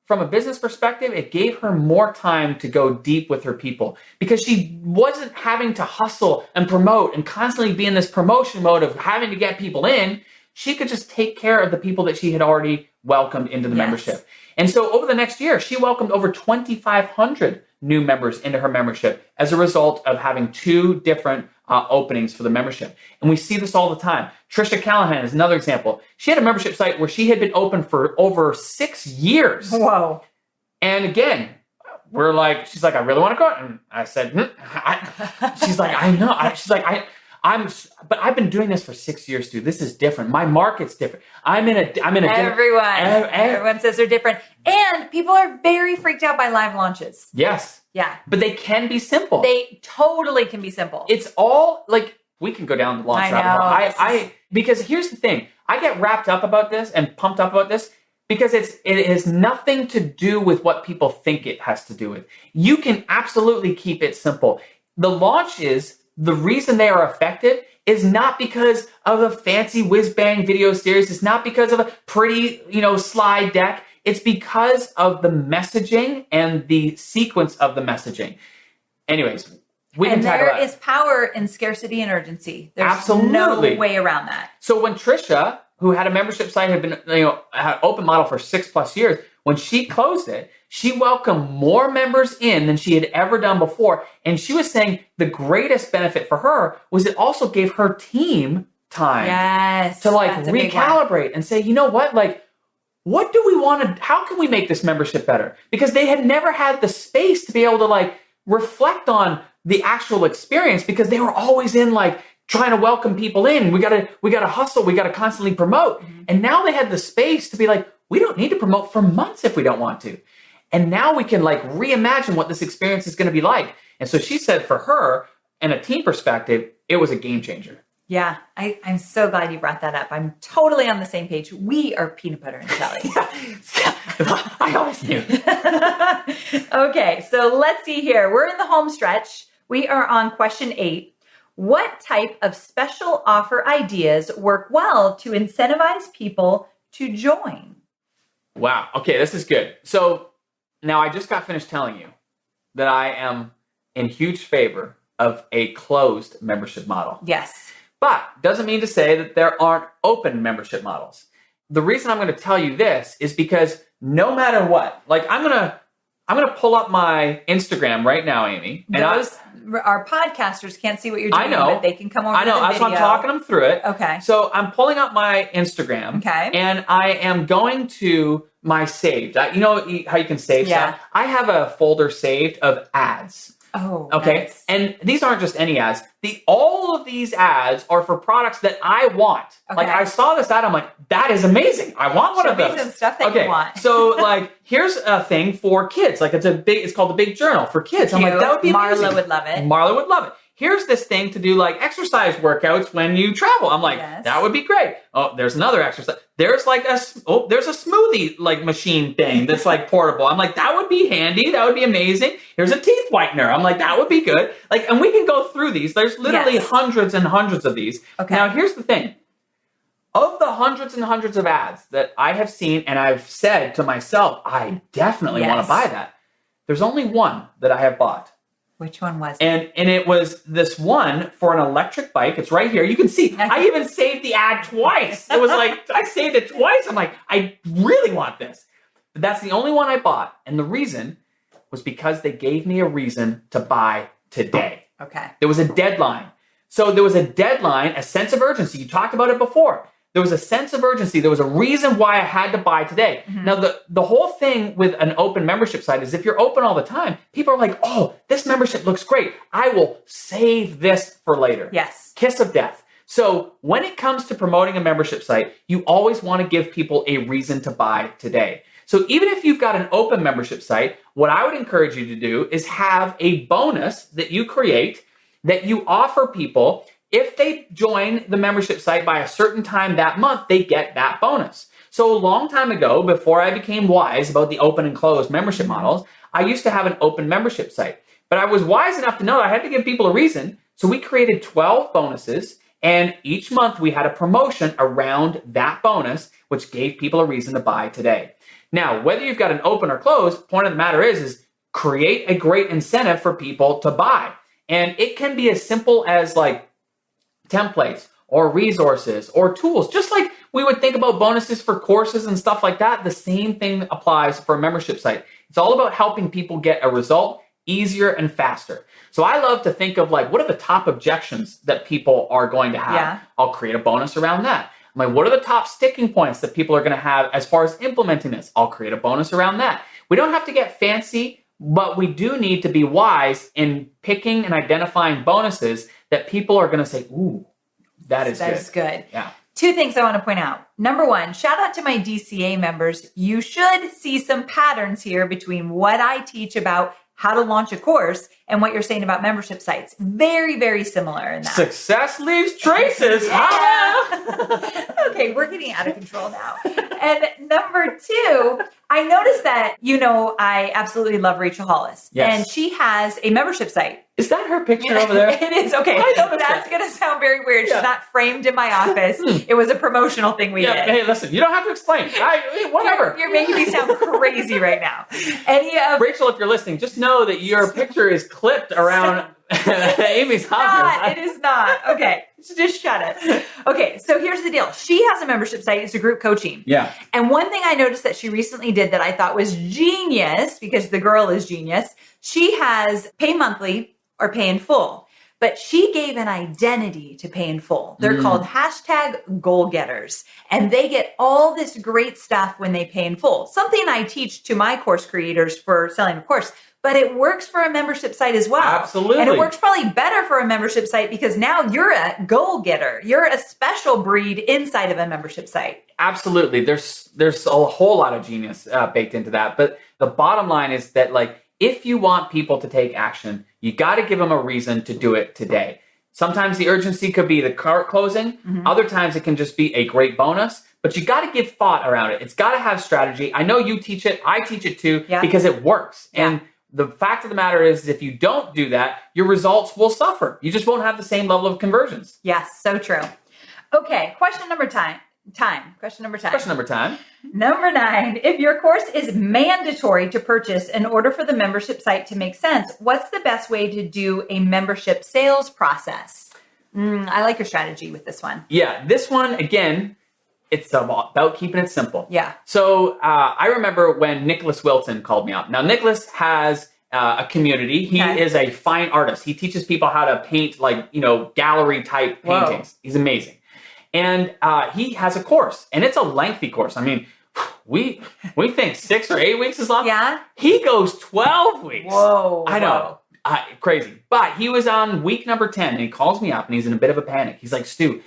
from a business perspective, it gave her more time to go deep with her people because she wasn't having to hustle and promote and constantly be in this promotion mode of having to get people in. She could just take care of the people that she had already welcomed into the membership. And so over the next year, she welcomed over 2,500 new members into her membership as a result of having 2 different openings for the membership. And we see this all the time. Trisha Callahan is another example. She had a membership site where she had been open for over 6 years. Whoa. And again, she's like, I really want to go. And I said, she's like, I know. She's like, but I've been doing this for 6 years, dude. This is different. My market's different. Everyone says they're different. And people are very freaked out by live launches. Yes. Yeah. But they can be simple. They totally can be simple. It's all like, we can go down the launch rabbit hole. Because here's the thing. I get wrapped up about this and pumped up about this because it has nothing to do with what people think it has to do with. You can absolutely keep it simple. The launches, the reason they are effective is not because of a fancy whiz-bang video series. It's not because of a pretty, slide deck. It's because of the messaging and the sequence of the messaging. Anyways, we can talk about it. There is power in scarcity and urgency. There's Absolutely. no way around that. So when Trisha, who had a membership site, had been had open model for 6+ years, when she closed it, she welcomed more members in than she had ever done before. And she was saying the greatest benefit for her was it also gave her team time to recalibrate and say, you know what, what do we want to, how can we make this membership better? Because they had never had the space to be able to reflect on the actual experience because they were always in trying to welcome people in. We gotta hustle. We gotta constantly promote. Mm-hmm. And now they had the space to be we don't need to promote for months if we don't want to. And now we can reimagine what this experience is going to be like. And so she said for her and a team perspective, it was a game changer. Yeah, I'm so glad you brought that up. I'm totally on the same page. We are peanut butter and jelly. I always knew. Okay, so let's see here. We're in the home stretch. We are on question 8. What type of special offer ideas work well to incentivize people to join? Wow. Okay, this is good. So now I just got finished telling you that I am in huge favor of a closed membership model. Yes. But doesn't mean to say that there aren't open membership models. The reason I'm going to tell you this is because no matter what, I'm going to pull up my Instagram right now, Amy. And our podcasters can't see what you're doing. I know. But they can come over to the that's why I'm talking them through it. Okay. So I'm pulling up my Instagram. Okay. And I am going to my saved. You know how you can save stuff? I have a folder saved of ads. Oh, okay. Nice. And these aren't just any ads. All of these ads are for products that I want. Okay. I saw this ad. I'm like, that is amazing. I want one of those. Show me some stuff that you want. So here's a thing for kids. It's called the Big Journal for kids. I'm like, that would be amazing. Marla would love it. Marla would love it. Here's this thing to do exercise workouts when you travel. I'm like, That would be great. Oh, there's another exercise. There's there's a smoothie machine thing that's portable. I'm like, that would be handy. That would be amazing. Here's a teeth whitener. I'm like, that would be good. And we can go through these. There's literally hundreds and hundreds of these. Okay. Now, here's the thing. Of the hundreds and hundreds of ads that I have seen and I've said to myself, I definitely want to buy that. There's only one that I have bought. Which one was it? And it was this one for an electric bike. It's right here. You can see, I even saved the ad twice. It was like, I saved it twice. I'm like, I really want this. But that's the only one I bought. And the reason was because they gave me a reason to buy today. Okay. There was a deadline. So there was a deadline, a sense of urgency. You talked about it before. There was a sense of urgency. There was a reason why I had to buy today. Mm-hmm. Now, the whole thing with an open membership site is if you're open all the time, people are like, oh, this membership looks great. I will save this for later. Yes. Kiss of death. So when it comes to promoting a membership site, you always want to give people a reason to buy today. So even if you've got an open membership site, what I would encourage you to do is have a bonus that you create that you offer people. If they join the membership site by a certain time that month, they get that bonus. So a long time ago, before I became wise about the open and closed membership models, I used to have an open membership site. But I was wise enough to know I had to give people a reason. So we created 12 bonuses, and each month we had a promotion around that bonus, which gave people a reason to buy today. Now, whether you've got an open or closed, point of the matter is create a great incentive for people to buy. And it can be as simple as like templates or resources or tools, just like we would think about bonuses for courses and stuff like that. The same thing applies for a membership site. It's all about helping people get a result easier and faster. So I love to think of like, what are the top objections that people are going to have? Yeah. I'll create a bonus around that. I'm like, what are the top sticking points that people are going to have as far as implementing this? I'll create a bonus around that. We don't have to get fancy, but we do need to be wise in picking and identifying bonuses that people are going to say, ooh, that is good. Yeah. 2 things I want to point out. Number 1, shout out to my DCA members. You should see some patterns here between what I teach about how to launch a course and what you're saying about membership sites. Very, very similar in that. Success leaves traces. Yeah. Okay, we're getting out of control now. And number 2, I noticed that, I absolutely love Rachel Hollis. Yes. And she has a membership site. Is that her picture over there? It is. Okay. That's going to sound very weird. Yeah. She's not framed in my office. It was a promotional thing we did. Hey, listen, you don't have to explain. Whatever. You're making me sound crazy right now. Rachel, if you're listening, just know that your picture is clipped around Amy's office. It is not. Okay. Just shut it. Okay. So here's the deal. She has a membership site. It's a group coaching. Yeah. And one thing I noticed that she recently did that I thought was genius, because the girl is genius, she has pay monthly or pay in full, but she gave an identity to pay in full. They're called #goal getters, and they get all this great stuff when they pay in full. Something I teach to my course creators for selling a course, but it works for a membership site as well. Absolutely. And it works probably better for a membership site because now you're a goal getter. You're a special breed inside of a membership site. Absolutely. There's a whole lot of genius baked into that. But the bottom line is that, like, if you want people to take action, you got to give them a reason to do it today. Sometimes the urgency could be the cart closing. Mm-hmm. Other times it can just be a great bonus, but you got to give thought around it. It's got to have strategy. I know you teach it. I teach it too, because it works. Yeah. And the fact of the matter is, if you don't do that, your results will suffer. You just won't have the same level of conversions. Yes, so true. Okay, question number time. Question number time. Number 9, if your course is mandatory to purchase in order for the membership site to make sense, what's the best way to do a membership sales process? I like your strategy with this one. Yeah, this one, again, it's about keeping it simple. Yeah. So I remember when Nicholas Wilton called me up. Now, Nicholas has a community. He is a fine artist. He teaches people how to paint, like, gallery type paintings. Whoa. He's amazing. And he has a course, and it's a lengthy course. I mean, we think 6 or 8 weeks is long. Yeah. He goes 12 weeks. Whoa. I know. Crazy. But he was on week number 10, and he calls me up, and he's in a bit of a panic. He's like, Stu,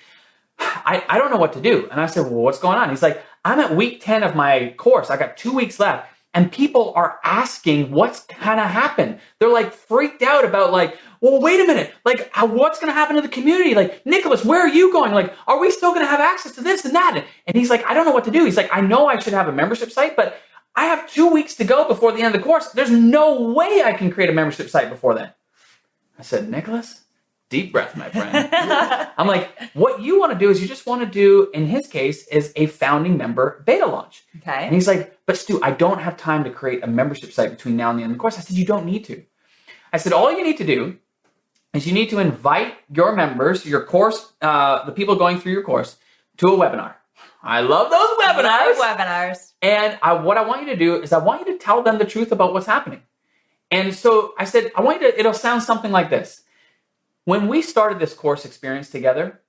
I don't know what to do. And I said, well, what's going on? He's like, I'm at week 10 of my course. I got 2 weeks left. And people are asking what's kind of happened. They're like freaked out about like, well, wait a minute. Like, what's going to happen to the community? Like, Nicholas, where are you going? Like, are we still going to have access to this and that? And he's like, I don't know what to do. He's like, I know I should have a membership site, but I have 2 weeks to go before the end of the course. There's no way I can create a membership site before then. I said, Nicholas, deep breath, my friend. I'm like, what you want to do is you just want to do, in his case, is a founding member beta launch. Okay. And he's like, but Stu, I don't have time to create a membership site between now and the end of the course. I said, you don't need to. I said, all you need to do is you need to invite your members, your course, the people going through your course, to a webinar. I love those webinars. Webinars. And what I want you to do is I want you to tell them the truth about what's happening. And so I said, I want you to, it'll sound something like this. When we started this course experience together,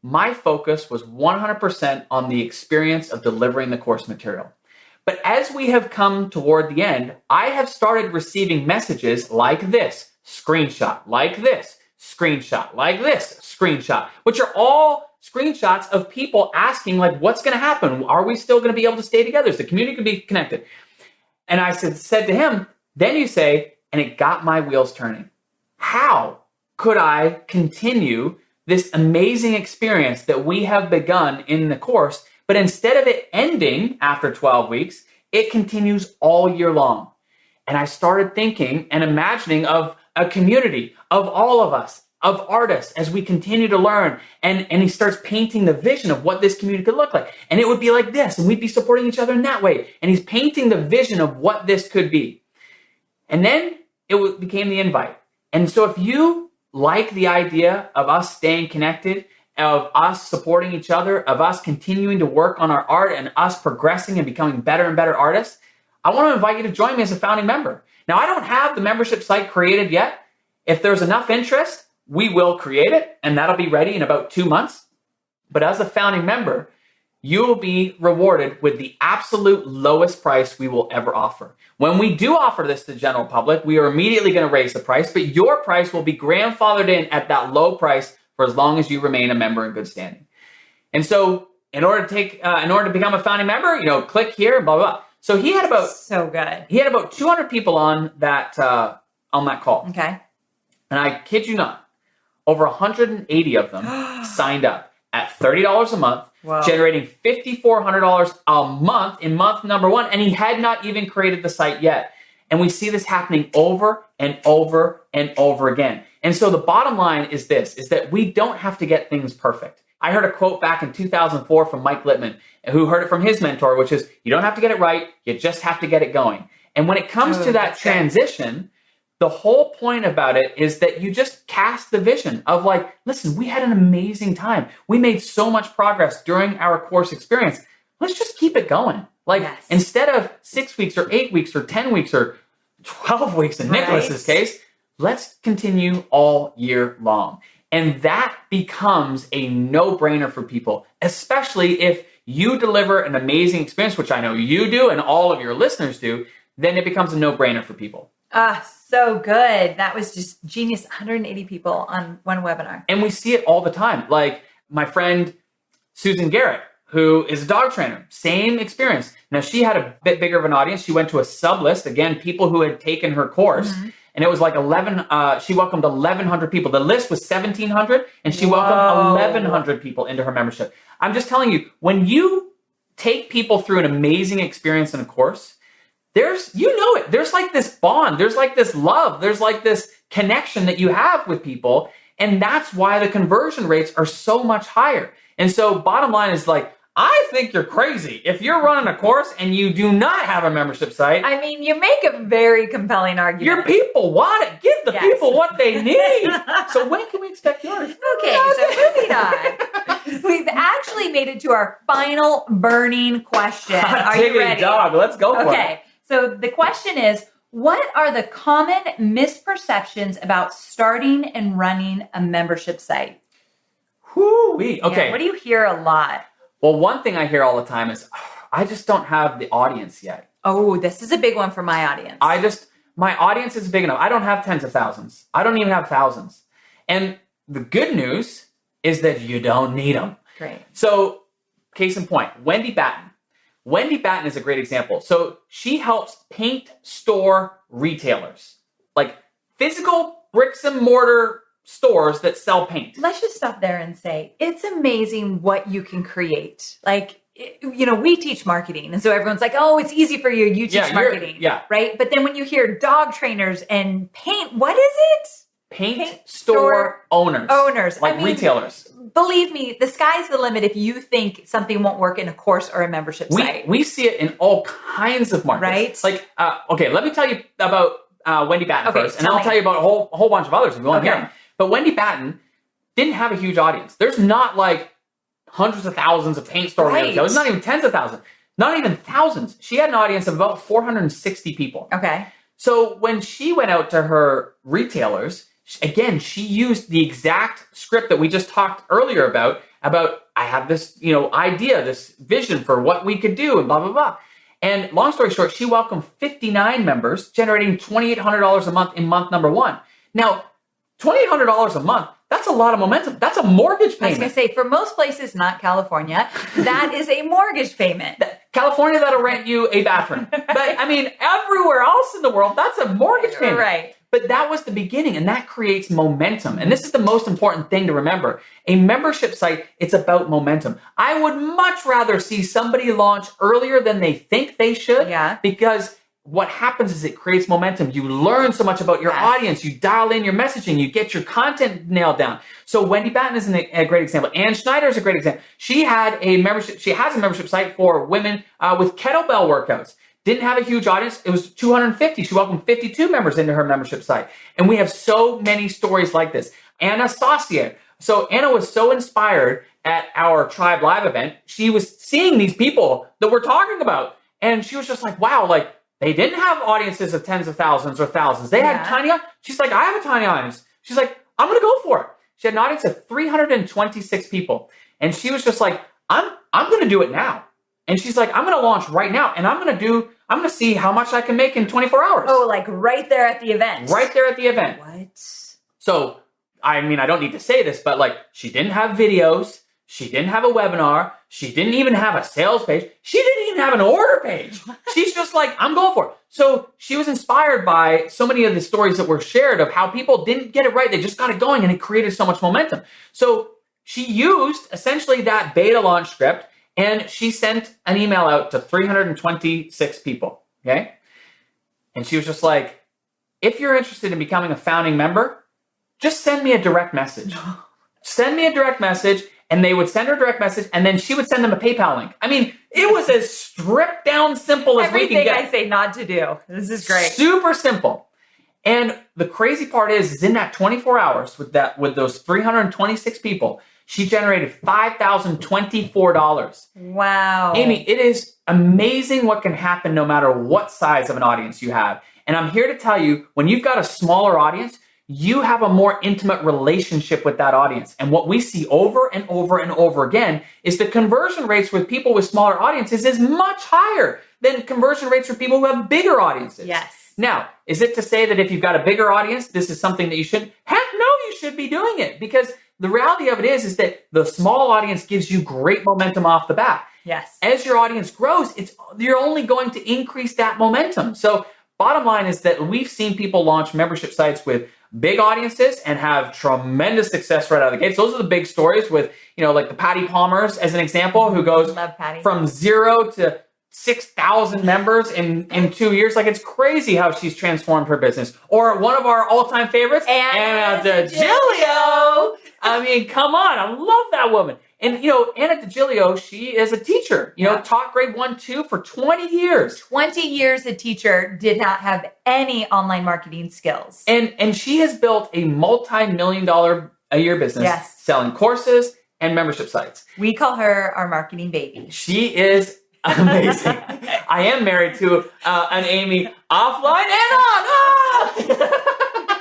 my focus was 100% on the experience of delivering the course material. But as we have come toward the end, I have started receiving messages like this, screenshot, like this, screenshot, like this, screenshot, which are all screenshots of people asking, like, what's going to happen? Are we still going to be able to stay together? Is the community going to be connected? And I said to him, then you say, and it got my wheels turning. How could I continue this amazing experience that we have begun in the course, but instead of it ending after 12 weeks, it continues all year long? And I started thinking and imagining of a community of all of us, of artists, as we continue to learn. And he starts painting the vision of what this community could look like. And it would be like this, and we'd be supporting each other in that way. And he's painting the vision of what this could be. And then it became the invite. And so if you like the idea of us staying connected, of us supporting each other, of us continuing to work on our art and us progressing and becoming better and better artists, I want to invite you to join me as a founding member. Now, I don't have the membership site created yet. If there's enough interest, we will create it, and that'll be ready in about 2 months. But as a founding member, you will be rewarded with the absolute lowest price we will ever offer. When we do offer this to the general public, we are immediately going to raise the price, but your price will be grandfathered in at that low price for as long as you remain a member in good standing. And so in order to become a founding member, click here, blah, blah, blah. So he had about 200 people on that call. Okay. And I kid you not, over 180 of them signed up at $30 a month, wow, generating $5,400 a month in month number one. And he had not even created the site yet. And we see this happening over and over and over again. And so the bottom line is this, is that we don't have to get things perfect. I heard a quote back in 2004 from Mike Littman, who heard it from his mentor, which is, you don't have to get it right, you just have to get it going. And when it comes to that transition, the whole point about it is that you just cast the vision of like, listen, we had an amazing time. We made so much progress during our course experience. Let's just keep it going. Like, yes, instead of 6 weeks or 8 weeks or 10 weeks or 12 weeks in Nicholas's case, let's continue all year long. And that becomes a no-brainer for people, especially if you deliver an amazing experience, which I know you do and all of your listeners do, then it becomes a no-brainer for people. So good. That was just genius. 180 people on one webinar. And we see it all the time. Like my friend Susan Garrett, who is a dog trainer, same experience. Now she had a bit bigger of an audience. She went to a sub list, again, people who had taken her course. Mm-hmm. And it was like she welcomed 1,100 people. The list was 1,700 and she welcomed 1,100 people into her membership. I'm just telling you, when you take people through an amazing experience in a course, there's like this bond, there's like this love, there's like this connection that you have with people. And that's why the conversion rates are so much higher. And so bottom line is like, I think you're crazy if you're running a course and you do not have a membership site. I mean, you make a very compelling argument. Your people want it. Give the people what they need. So when can we expect yours? Okay, so moving on. We've actually made it to our final burning question. Are you ready? Dog, let's go for it. Okay, so the question is, what are the common misperceptions about starting and running a membership site? Whoo-wee. Okay. Yeah, what do you hear a lot? Well, one thing I hear all the time is, I just don't have the audience yet. Oh, this is a big one for my audience. My audience is big enough. I don't have tens of thousands. I don't even have thousands. And the good news is that you don't need them. Great. So, case in point, Wendy Batten. Wendy Batten is a great example. So she helps paint store retailers, like physical bricks and mortar stores that sell paint. Let's just stop there and say, it's amazing what you can create. Like, we teach marketing. And so everyone's like, oh, it's easy for you. You teach marketing. Yeah. Right. But then when you hear dog trainers and paint, what is it? Paint store owners. Like retailers. Believe me, the sky's the limit if you think something won't work in a course or a membership site. We see it in all kinds of markets. Right. Like, okay, let me tell you about Wendy Batten Okay, first, and I'll tell you about a whole bunch of others if you want to hear them. But Wendy Batten didn't have a huge audience. There's not like hundreds of thousands of paint store retailers. Not even tens of thousands. Not even thousands. She had an audience of about 460 people. Okay. So when she went out to her retailers, again, she used the exact script that we just talked earlier about I have this, idea, this vision for what we could do and blah, blah, blah. And long story short, she welcomed 59 members, generating $2,800 a month in month number 1. Now, $2,800 a month, that's a lot of momentum. That's a mortgage payment. I was going to say, for most places, not California, that is a mortgage payment. California, that'll rent you a bathroom. But I mean, everywhere else in the world, that's a mortgage payment. Right. But that was the beginning, and that creates momentum. And this is the most important thing to remember. A membership site, it's about momentum. I would much rather see somebody launch earlier than they think they should. Yeah. Because what happens is it creates momentum. You learn so much about your audience. You dial in your messaging. You get your content nailed down. So Wendy Batten is a great example. Ann Schneider is a great example. She has a membership site for women with kettlebell workouts. Didn't have a huge audience. It was 250. She welcomed 52 members into her membership site. And we have so many stories like this. Anna Saucier. So Anna was so inspired at our Tribe Live event. She was seeing these people that we're talking about. And she was just like, wow, like they didn't have audiences of tens of thousands or thousands. They had tiny. She's like, I have a tiny audience. She's like, I'm going to go for it. She had an audience of 326 people. And she was just like, I'm going to do it now. And she's like, I'm going to launch right now. And I'm going to see how much I can make in 24 hours. Oh, like right there at the event. Right there at the event. What? So, I mean, I don't need to say this, but like she didn't have videos. She didn't have a webinar. She didn't even have a sales page. She didn't even have an order page. She's just like, I'm going for it. So she was inspired by so many of the stories that were shared of how people didn't get it right. They just got it going and it created so much momentum. So she used essentially that beta launch script. And she sent an email out to 326 people, okay? And she was just like, if you're interested in becoming a founding member, just send me a direct message. Send me a direct message, and they would send her a direct message, and then she would send them a PayPal link. I mean, it was as stripped down simple as we can get. Everything I say not to do. This is great. Super simple. And the crazy part is in that 24 hours with those 326 people, she generated $5,024. Wow. Amy, it is amazing what can happen no matter what size of an audience you have. And I'm here to tell you, when you've got a smaller audience, you have a more intimate relationship with that audience. And what we see over and over and over again is the conversion rates with people with smaller audiences is much higher than conversion rates for people who have bigger audiences. Yes. Now, is it to say that if you've got a bigger audience, this is something that you should? Heck no, you should be doing it, because the reality of it is that the small audience gives you great momentum off the bat. Yes. As your audience grows, you're only going to increase that momentum. So bottom line is that we've seen people launch membership sites with big audiences and have tremendous success right out of the gates. Those are the big stories with, like the Patty Palmers as an example, who goes from 0 to 6,000 members in 2 years. Like, it's crazy how she's transformed her business. Or one of our all-time favorites, Anna DiGilio. I mean, come on. I love that woman. And, Anna DiGilio, she is a teacher, taught grade 1, 2 for 20 years. 20 years a teacher, did not have any online marketing skills. And she has built a multi-million-dollar a year business selling courses and membership sites. We call her our marketing baby. She is amazing. I am married to an Amy offline and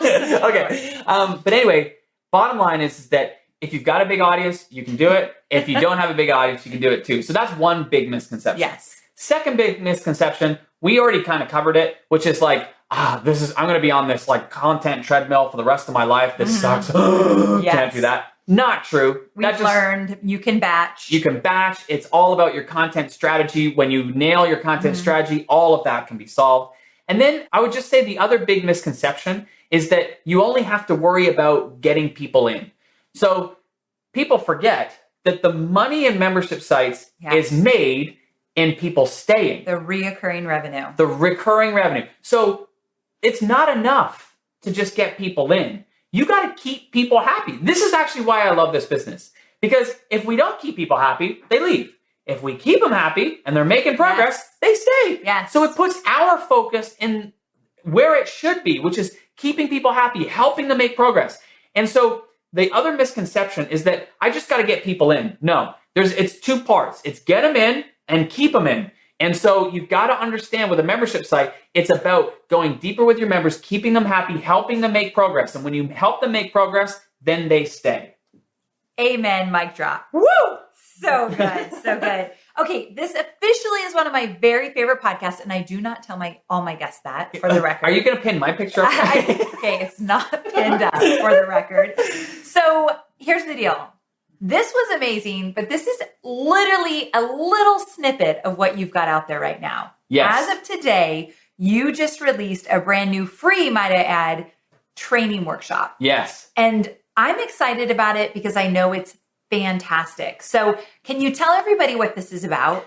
on. Okay. But anyway, bottom line is that if you've got a big audience, you can do it. If you don't have a big audience, you can do it too. So that's one big misconception. Yes. Second big misconception, we already kind of covered it, which is like, I'm going to be on this like content treadmill for the rest of my life. This sucks. Can't do that. Not true. We've learned you can batch. You can batch. It's all about your content strategy. When you nail your content strategy, all of that can be solved. And then I would just say the other big misconception is that you only have to worry about getting people in. So people forget that the money in membership sites is made in people staying. The recurring revenue. The recurring revenue. So it's not enough to just get people in. You got to keep people happy. This is actually why I love this business. Because if we don't keep people happy, they leave. If we keep them happy and they're making progress, they stay. Yes. So it puts our focus in where it should be, which is keeping people happy, helping them make progress. And so the other misconception is that I just got to get people in. No, it's two parts. It's get them in and keep them in. And so you've got to understand with a membership site, it's about going deeper with your members, keeping them happy, helping them make progress. And when you help them make progress, then they stay. Amen. Mic drop. Woo! So good. So good. Okay. This officially is one of my very favorite podcasts. And I do not tell all my guests that, for the record. Are you going to pin my picture up? Okay. It's not pinned up, for the record. So here's the deal. This was amazing, but this is literally a little snippet of what you've got out there right now. Yes. As of today, you just released a brand new free, might I add, training workshop. Yes. And I'm excited about it because I know it's fantastic. So can you tell everybody what this is about?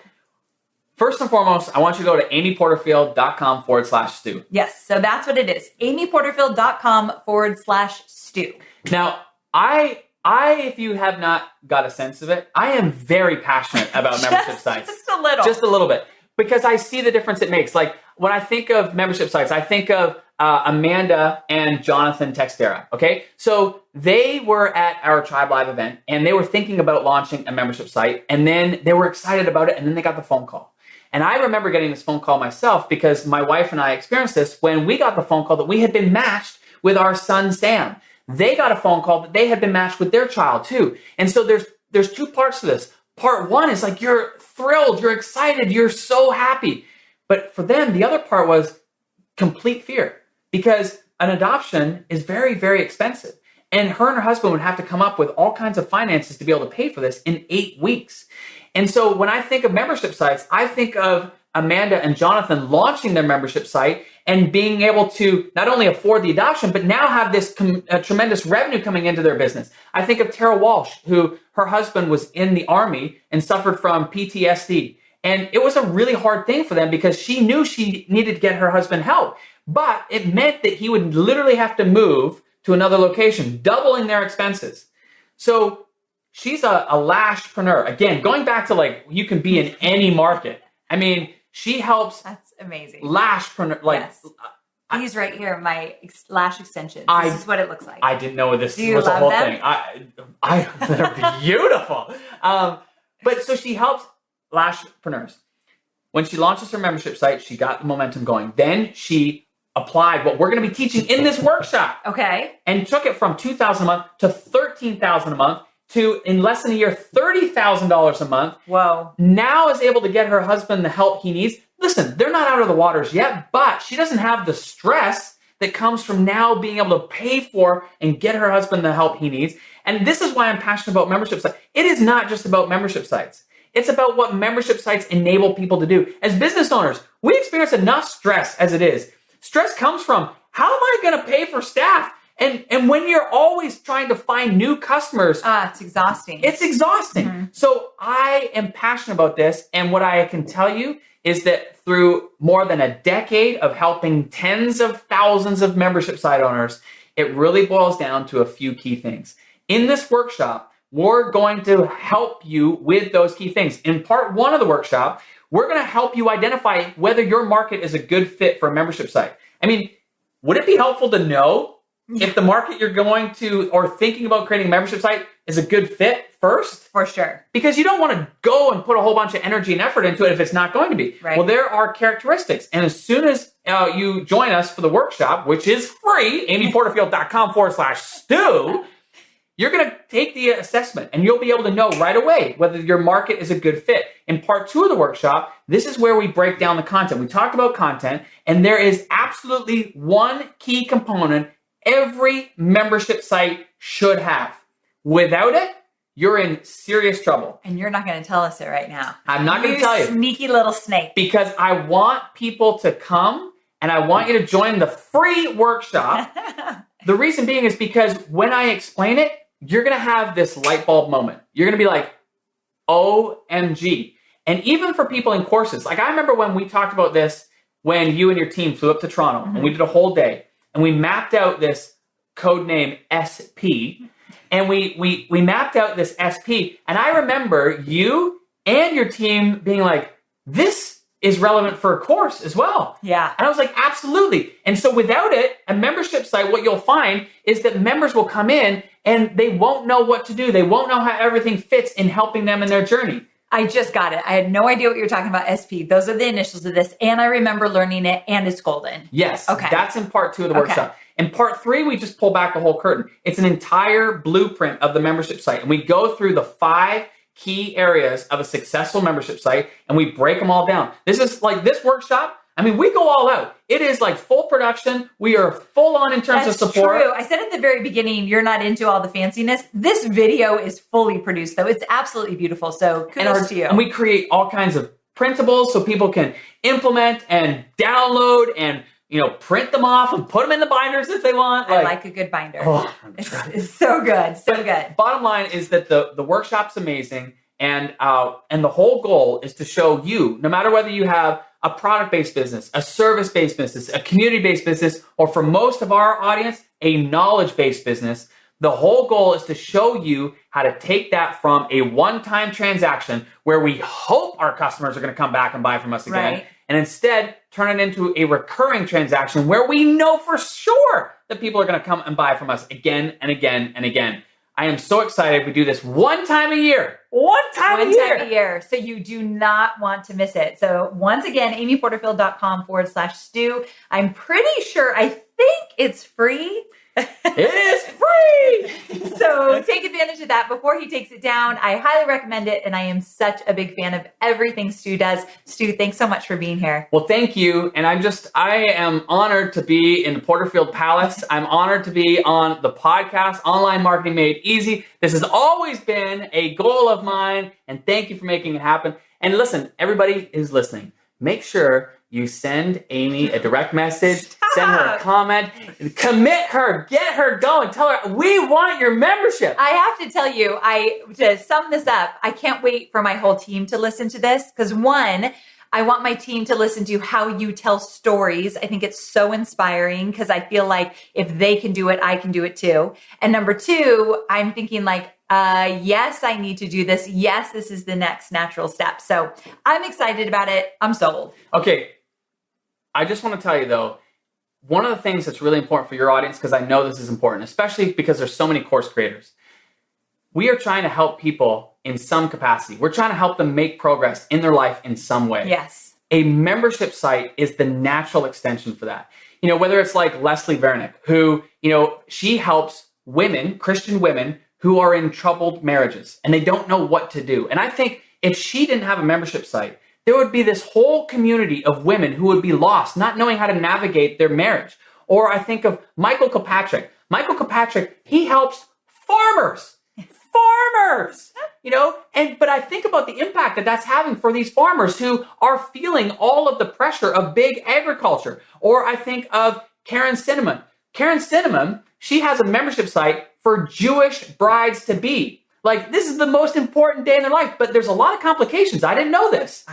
First and foremost, I want you to go to amyporterfield.com/Stu. Yes. So that's what it is. amyporterfield.com/Stu. Now, I, if you have not got a sense of it, I am very passionate about membership sites. Just a little. Just a little bit. Because I see the difference it makes. Like when I think of membership sites, I think of Amanda and Jonathan Textera. Okay. So they were at our Tribe Live event and they were thinking about launching a membership site. And then they were excited about it. And then they got the phone call. And I remember getting this phone call myself because my wife and I experienced this when we got the phone call that we had been matched with our son, Sam. They got a phone call that they had been matched with their child too. And so there's two parts to this. Part one is like, you're thrilled, you're excited, you're so happy. But for them, the other part was complete fear because an adoption is very, very expensive. And her husband would have to come up with all kinds of finances to be able to pay for this in 8 weeks. And so when I think of membership sites, I think of Amanda and Jonathan launching their membership site and being able to not only afford the adoption, but now have this tremendous revenue coming into their business. I think of Tara Walsh, who her husband was in the Army and suffered from PTSD. And it was a really hard thing for them because she knew she needed to get her husband help. But it meant that he would literally have to move to another location, doubling their expenses. So she's a lashpreneur. Again, going back to like, you can be in any market. I mean, she helps. That's amazing. Lashpreneur, like yes. These right here, my lash extensions. This is what it looks like. I didn't know this Do was a whole them? thing. They're beautiful. But so she helps lashpreneurs. When she launches her membership site, she got the momentum going. Then she applied what we're going to be teaching in this workshop. Okay. And took it from $2,000 a month to $13,000 a month to, in less than a year, $30,000 a month. Whoa. Now is able to get her husband the help he needs. Listen, they're not out of the waters yet, but she doesn't have the stress that comes from now being able to pay for and get her husband the help he needs. And this is why I'm passionate about membership sites. It is not just about membership sites. It's about what membership sites enable people to do. As business owners, we experience enough stress as it is. Stress comes from, how am I going to pay for staff? And when you're always trying to find new customers, it's exhausting. It's exhausting. Mm-hmm. So I am passionate about this. And what I can tell you is that through more than a decade of helping tens of thousands of membership site owners, it really boils down to a few key things. In this workshop, we're going to help you with those key things. In part one of the workshop, we're going to help you identify whether your market is a good fit for a membership site. I mean, would it be helpful to know if the market you're going to or thinking about creating a membership site is a good fit first? For sure. Because you don't want to go and put a whole bunch of energy and effort into it if it's not going to be. Right. Well, there are characteristics. And as soon as you join us for the workshop, which is free, amyporterfield.com/Stu, you're going to take the assessment and you'll be able to know right away whether your market is a good fit. In part two of the workshop, this is where we break down the content. We talked about content, and there is absolutely one key component every membership site should have. Without it, you're in serious trouble. And you're not going to tell us it right now. I'm not going to tell you. Sneaky little snake. Because I want people to come and I want you to join the free workshop. The reason being is because when I explain it, you're going to have this light bulb moment. You're going to be like, OMG. And even for people in courses, like I remember when we talked about this, when you and your team flew up to Toronto and we did a whole day and we mapped out this code name SP and we mapped out this SP. And I remember you and your team being like, this is relevant for a course as well. Yeah. And I was like, absolutely. And so without it, a membership site, what you'll find is that members will come in and they won't know what to do. They won't know how everything fits in helping them in their journey. I just got it. I had no idea what you were talking about, SP. Those are the initials of this. And I remember learning it, and it's golden. Yes. Okay. That's in part 2 of the workshop. In part 3, we just pull back the whole curtain. It's an entire blueprint of the membership site. And we go through the 5 key areas of a successful membership site, and we break them all down. This is like this workshop. I mean, we go all out. It is like full production. We are full on in terms of support. That's true. I said at the very beginning, you're not into all the fanciness. This video is fully produced, though. It's absolutely beautiful. So kudos to you. And we create all kinds of printables so people can implement and download and print them off and put them in the binders if they want. I like a good binder. Oh, it's so good. So good. Bottom line is that the workshop's amazing. And the whole goal is to show you, no matter whether you have a product-based business, a service-based business, a community-based business, or for most of our audience, a knowledge-based business, the whole goal is to show you how to take that from a one-time transaction where we hope our customers are going to come back and buy from us again, right, and instead turn it into a recurring transaction where we know for sure that people are going to come and buy from us again and again and again. I am so excited. We do this one time a year. One time a year. So you do not want to miss it. So once again, amyporterfield.com/Stu. I'm pretty sure, I think it's free. It is free. So take advantage of that before he takes it down. I highly recommend it. And I am such a big fan of everything Stu does. Stu, thanks so much for being here. Well, thank you. And I am honored to be in the Porterfield Palace. I'm honored to be on the podcast, Online Marketing Made Easy. This has always been a goal of mine. And thank you for making it happen. And listen, everybody is listening. Make sure you send Amy a direct message, send her a comment, commit her, get her going, tell her, we want your membership. I have to tell you, to sum this up, I can't wait for my whole team to listen to this because one, I want my team to listen to how you tell stories. I think it's so inspiring because I feel like if they can do it, I can do it too. And number 2, I'm thinking like, yes, I need to do this. Yes, this is the next natural step. So I'm excited about it. I'm sold. Okay. I just want to tell you though, one of the things that's really important for your audience, because I know this is important, especially because there's so many course creators. We are trying to help people in some capacity. We're trying to help them make progress in their life in some way. Yes. A membership site is the natural extension for that. Whether it's like Leslie Vernick, who, she helps women, Christian women, who are in troubled marriages and they don't know what to do. And I think if she didn't have a membership site, there would be this whole community of women who would be lost, not knowing how to navigate their marriage. Or I think of Michael Kilpatrick. Michael Kilpatrick, he helps farmers. But I think about the impact that that's having for these farmers who are feeling all of the pressure of big agriculture. Or I think of Karen Cinnamon. Karen Cinnamon, she has a membership site for Jewish brides-to-be. Like, this is the most important day in their life, but there's a lot of complications. I didn't know this.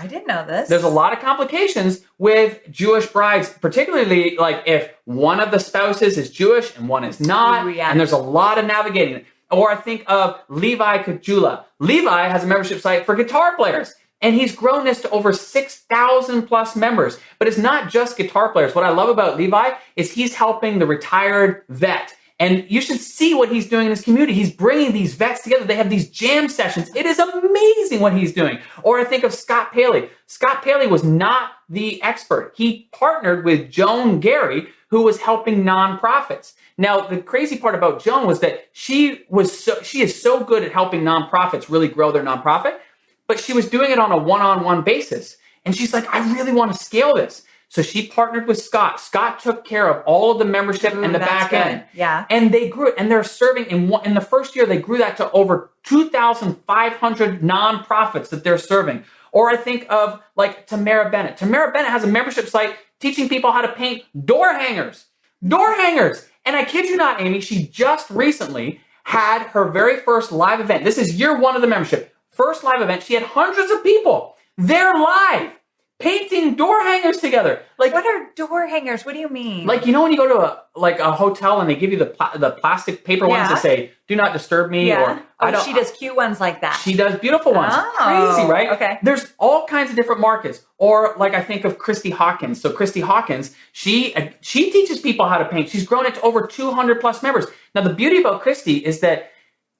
There's a lot of complications with Jewish brides, particularly like if one of the spouses is Jewish and one is not, and there's a lot of navigating. Or I think of Levi Kajula. Levi has a membership site for guitar players, and he's grown this to over 6,000 plus members. But it's not just guitar players. What I love about Levi is he's helping the retired vet. And you should see what he's doing in his community. He's bringing these vets together. They have these jam sessions. It is amazing what he's doing. Or I think of Scott Paley. Scott Paley was not the expert. He partnered with Joan Gary, who was helping nonprofits. Now, the crazy part about Joan was that she is so good at helping nonprofits really grow their nonprofit, but she was doing it on a one-on-one basis. And she's like, I really want to scale this. So she partnered with Scott. Scott took care of all of the membership and the back end. Yeah. And they grew it. And they're serving in the first year, they grew that to over 2,500 nonprofits that they're serving. Or I think of like Tamara Bennett. Tamara Bennett has a membership site teaching people how to paint door hangers. Door hangers. And I kid you not, Amy, she just recently had her very first live event. This is year 1 of the membership. First live event. She had hundreds of people there live painting door hangers together. Like, what are door hangers? What do you mean? Like, you know, when you go to a hotel and they give you the plastic paper ones that say, do not disturb me. Yeah. Or she does cute ones like that. She does beautiful ones. Oh, crazy, right? Okay. There's all kinds of different markets. Or like I think of Christy Hawkins. So Christy Hawkins, she teaches people how to paint. She's grown it to over 200 plus members. Now, the beauty about Christy is that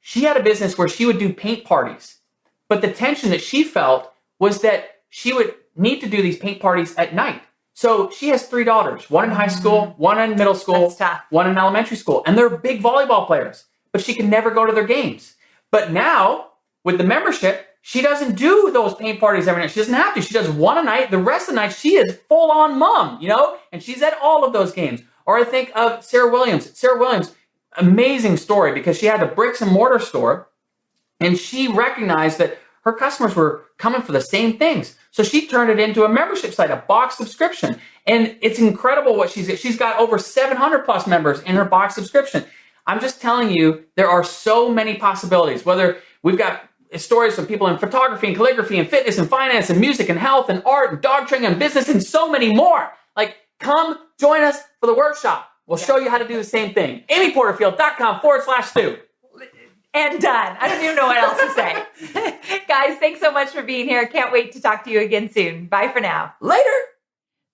she had a business where she would do paint parties. But the tension that she felt was that she would need to do these paint parties at night. So she has 3 daughters, one in high school, one in middle school, one in elementary school. And they're big volleyball players, but she can never go to their games. But now, with the membership, she doesn't do those paint parties every night. She doesn't have to. She does one a night. The rest of the night, she is full-on mom, you know? And she's at all of those games. Or I think of Sarah Williams. Sarah Williams, amazing story, because she had a bricks and mortar store, and she recognized that her customers were coming for the same things. So she turned it into a membership site, a box subscription. And it's incredible what she's got over 700 plus members in her box subscription. I'm just telling you, there are so many possibilities. Whether we've got stories from people in photography and calligraphy and fitness and finance and music and health and art and dog training and business and so many more. Like, come join us for the workshop. We'll show you how to do the same thing. amyporterfield.com/Stu. And done. I don't even know what else to say. Guys, thanks so much for being here. Can't wait to talk to you again soon. Bye for now. Later.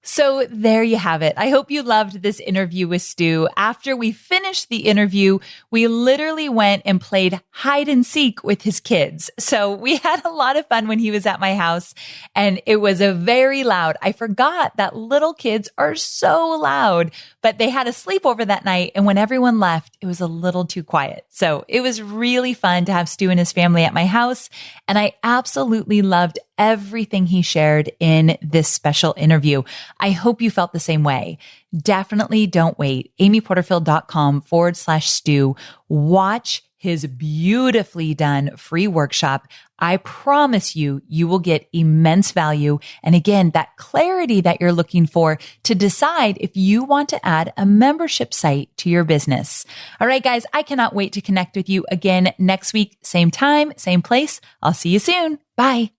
So there you have it. I hope you loved this interview with Stu. After we finished the interview, we literally went and played hide and seek with his kids. So we had a lot of fun when he was at my house, and it was a very loud. I forgot that little kids are so loud, but they had a sleepover that night. And when everyone left, it was a little too quiet. So it was really fun to have Stu and his family at my house. And I absolutely loved everything he shared in this special interview. I hope you felt the same way. Definitely don't wait. amyporterfield.com/Stu. Watch his beautifully done free workshop. I promise you, you will get immense value. And again, that clarity that you're looking for to decide if you want to add a membership site to your business. All right, guys, I cannot wait to connect with you again next week. Same time, same place. I'll see you soon. Bye.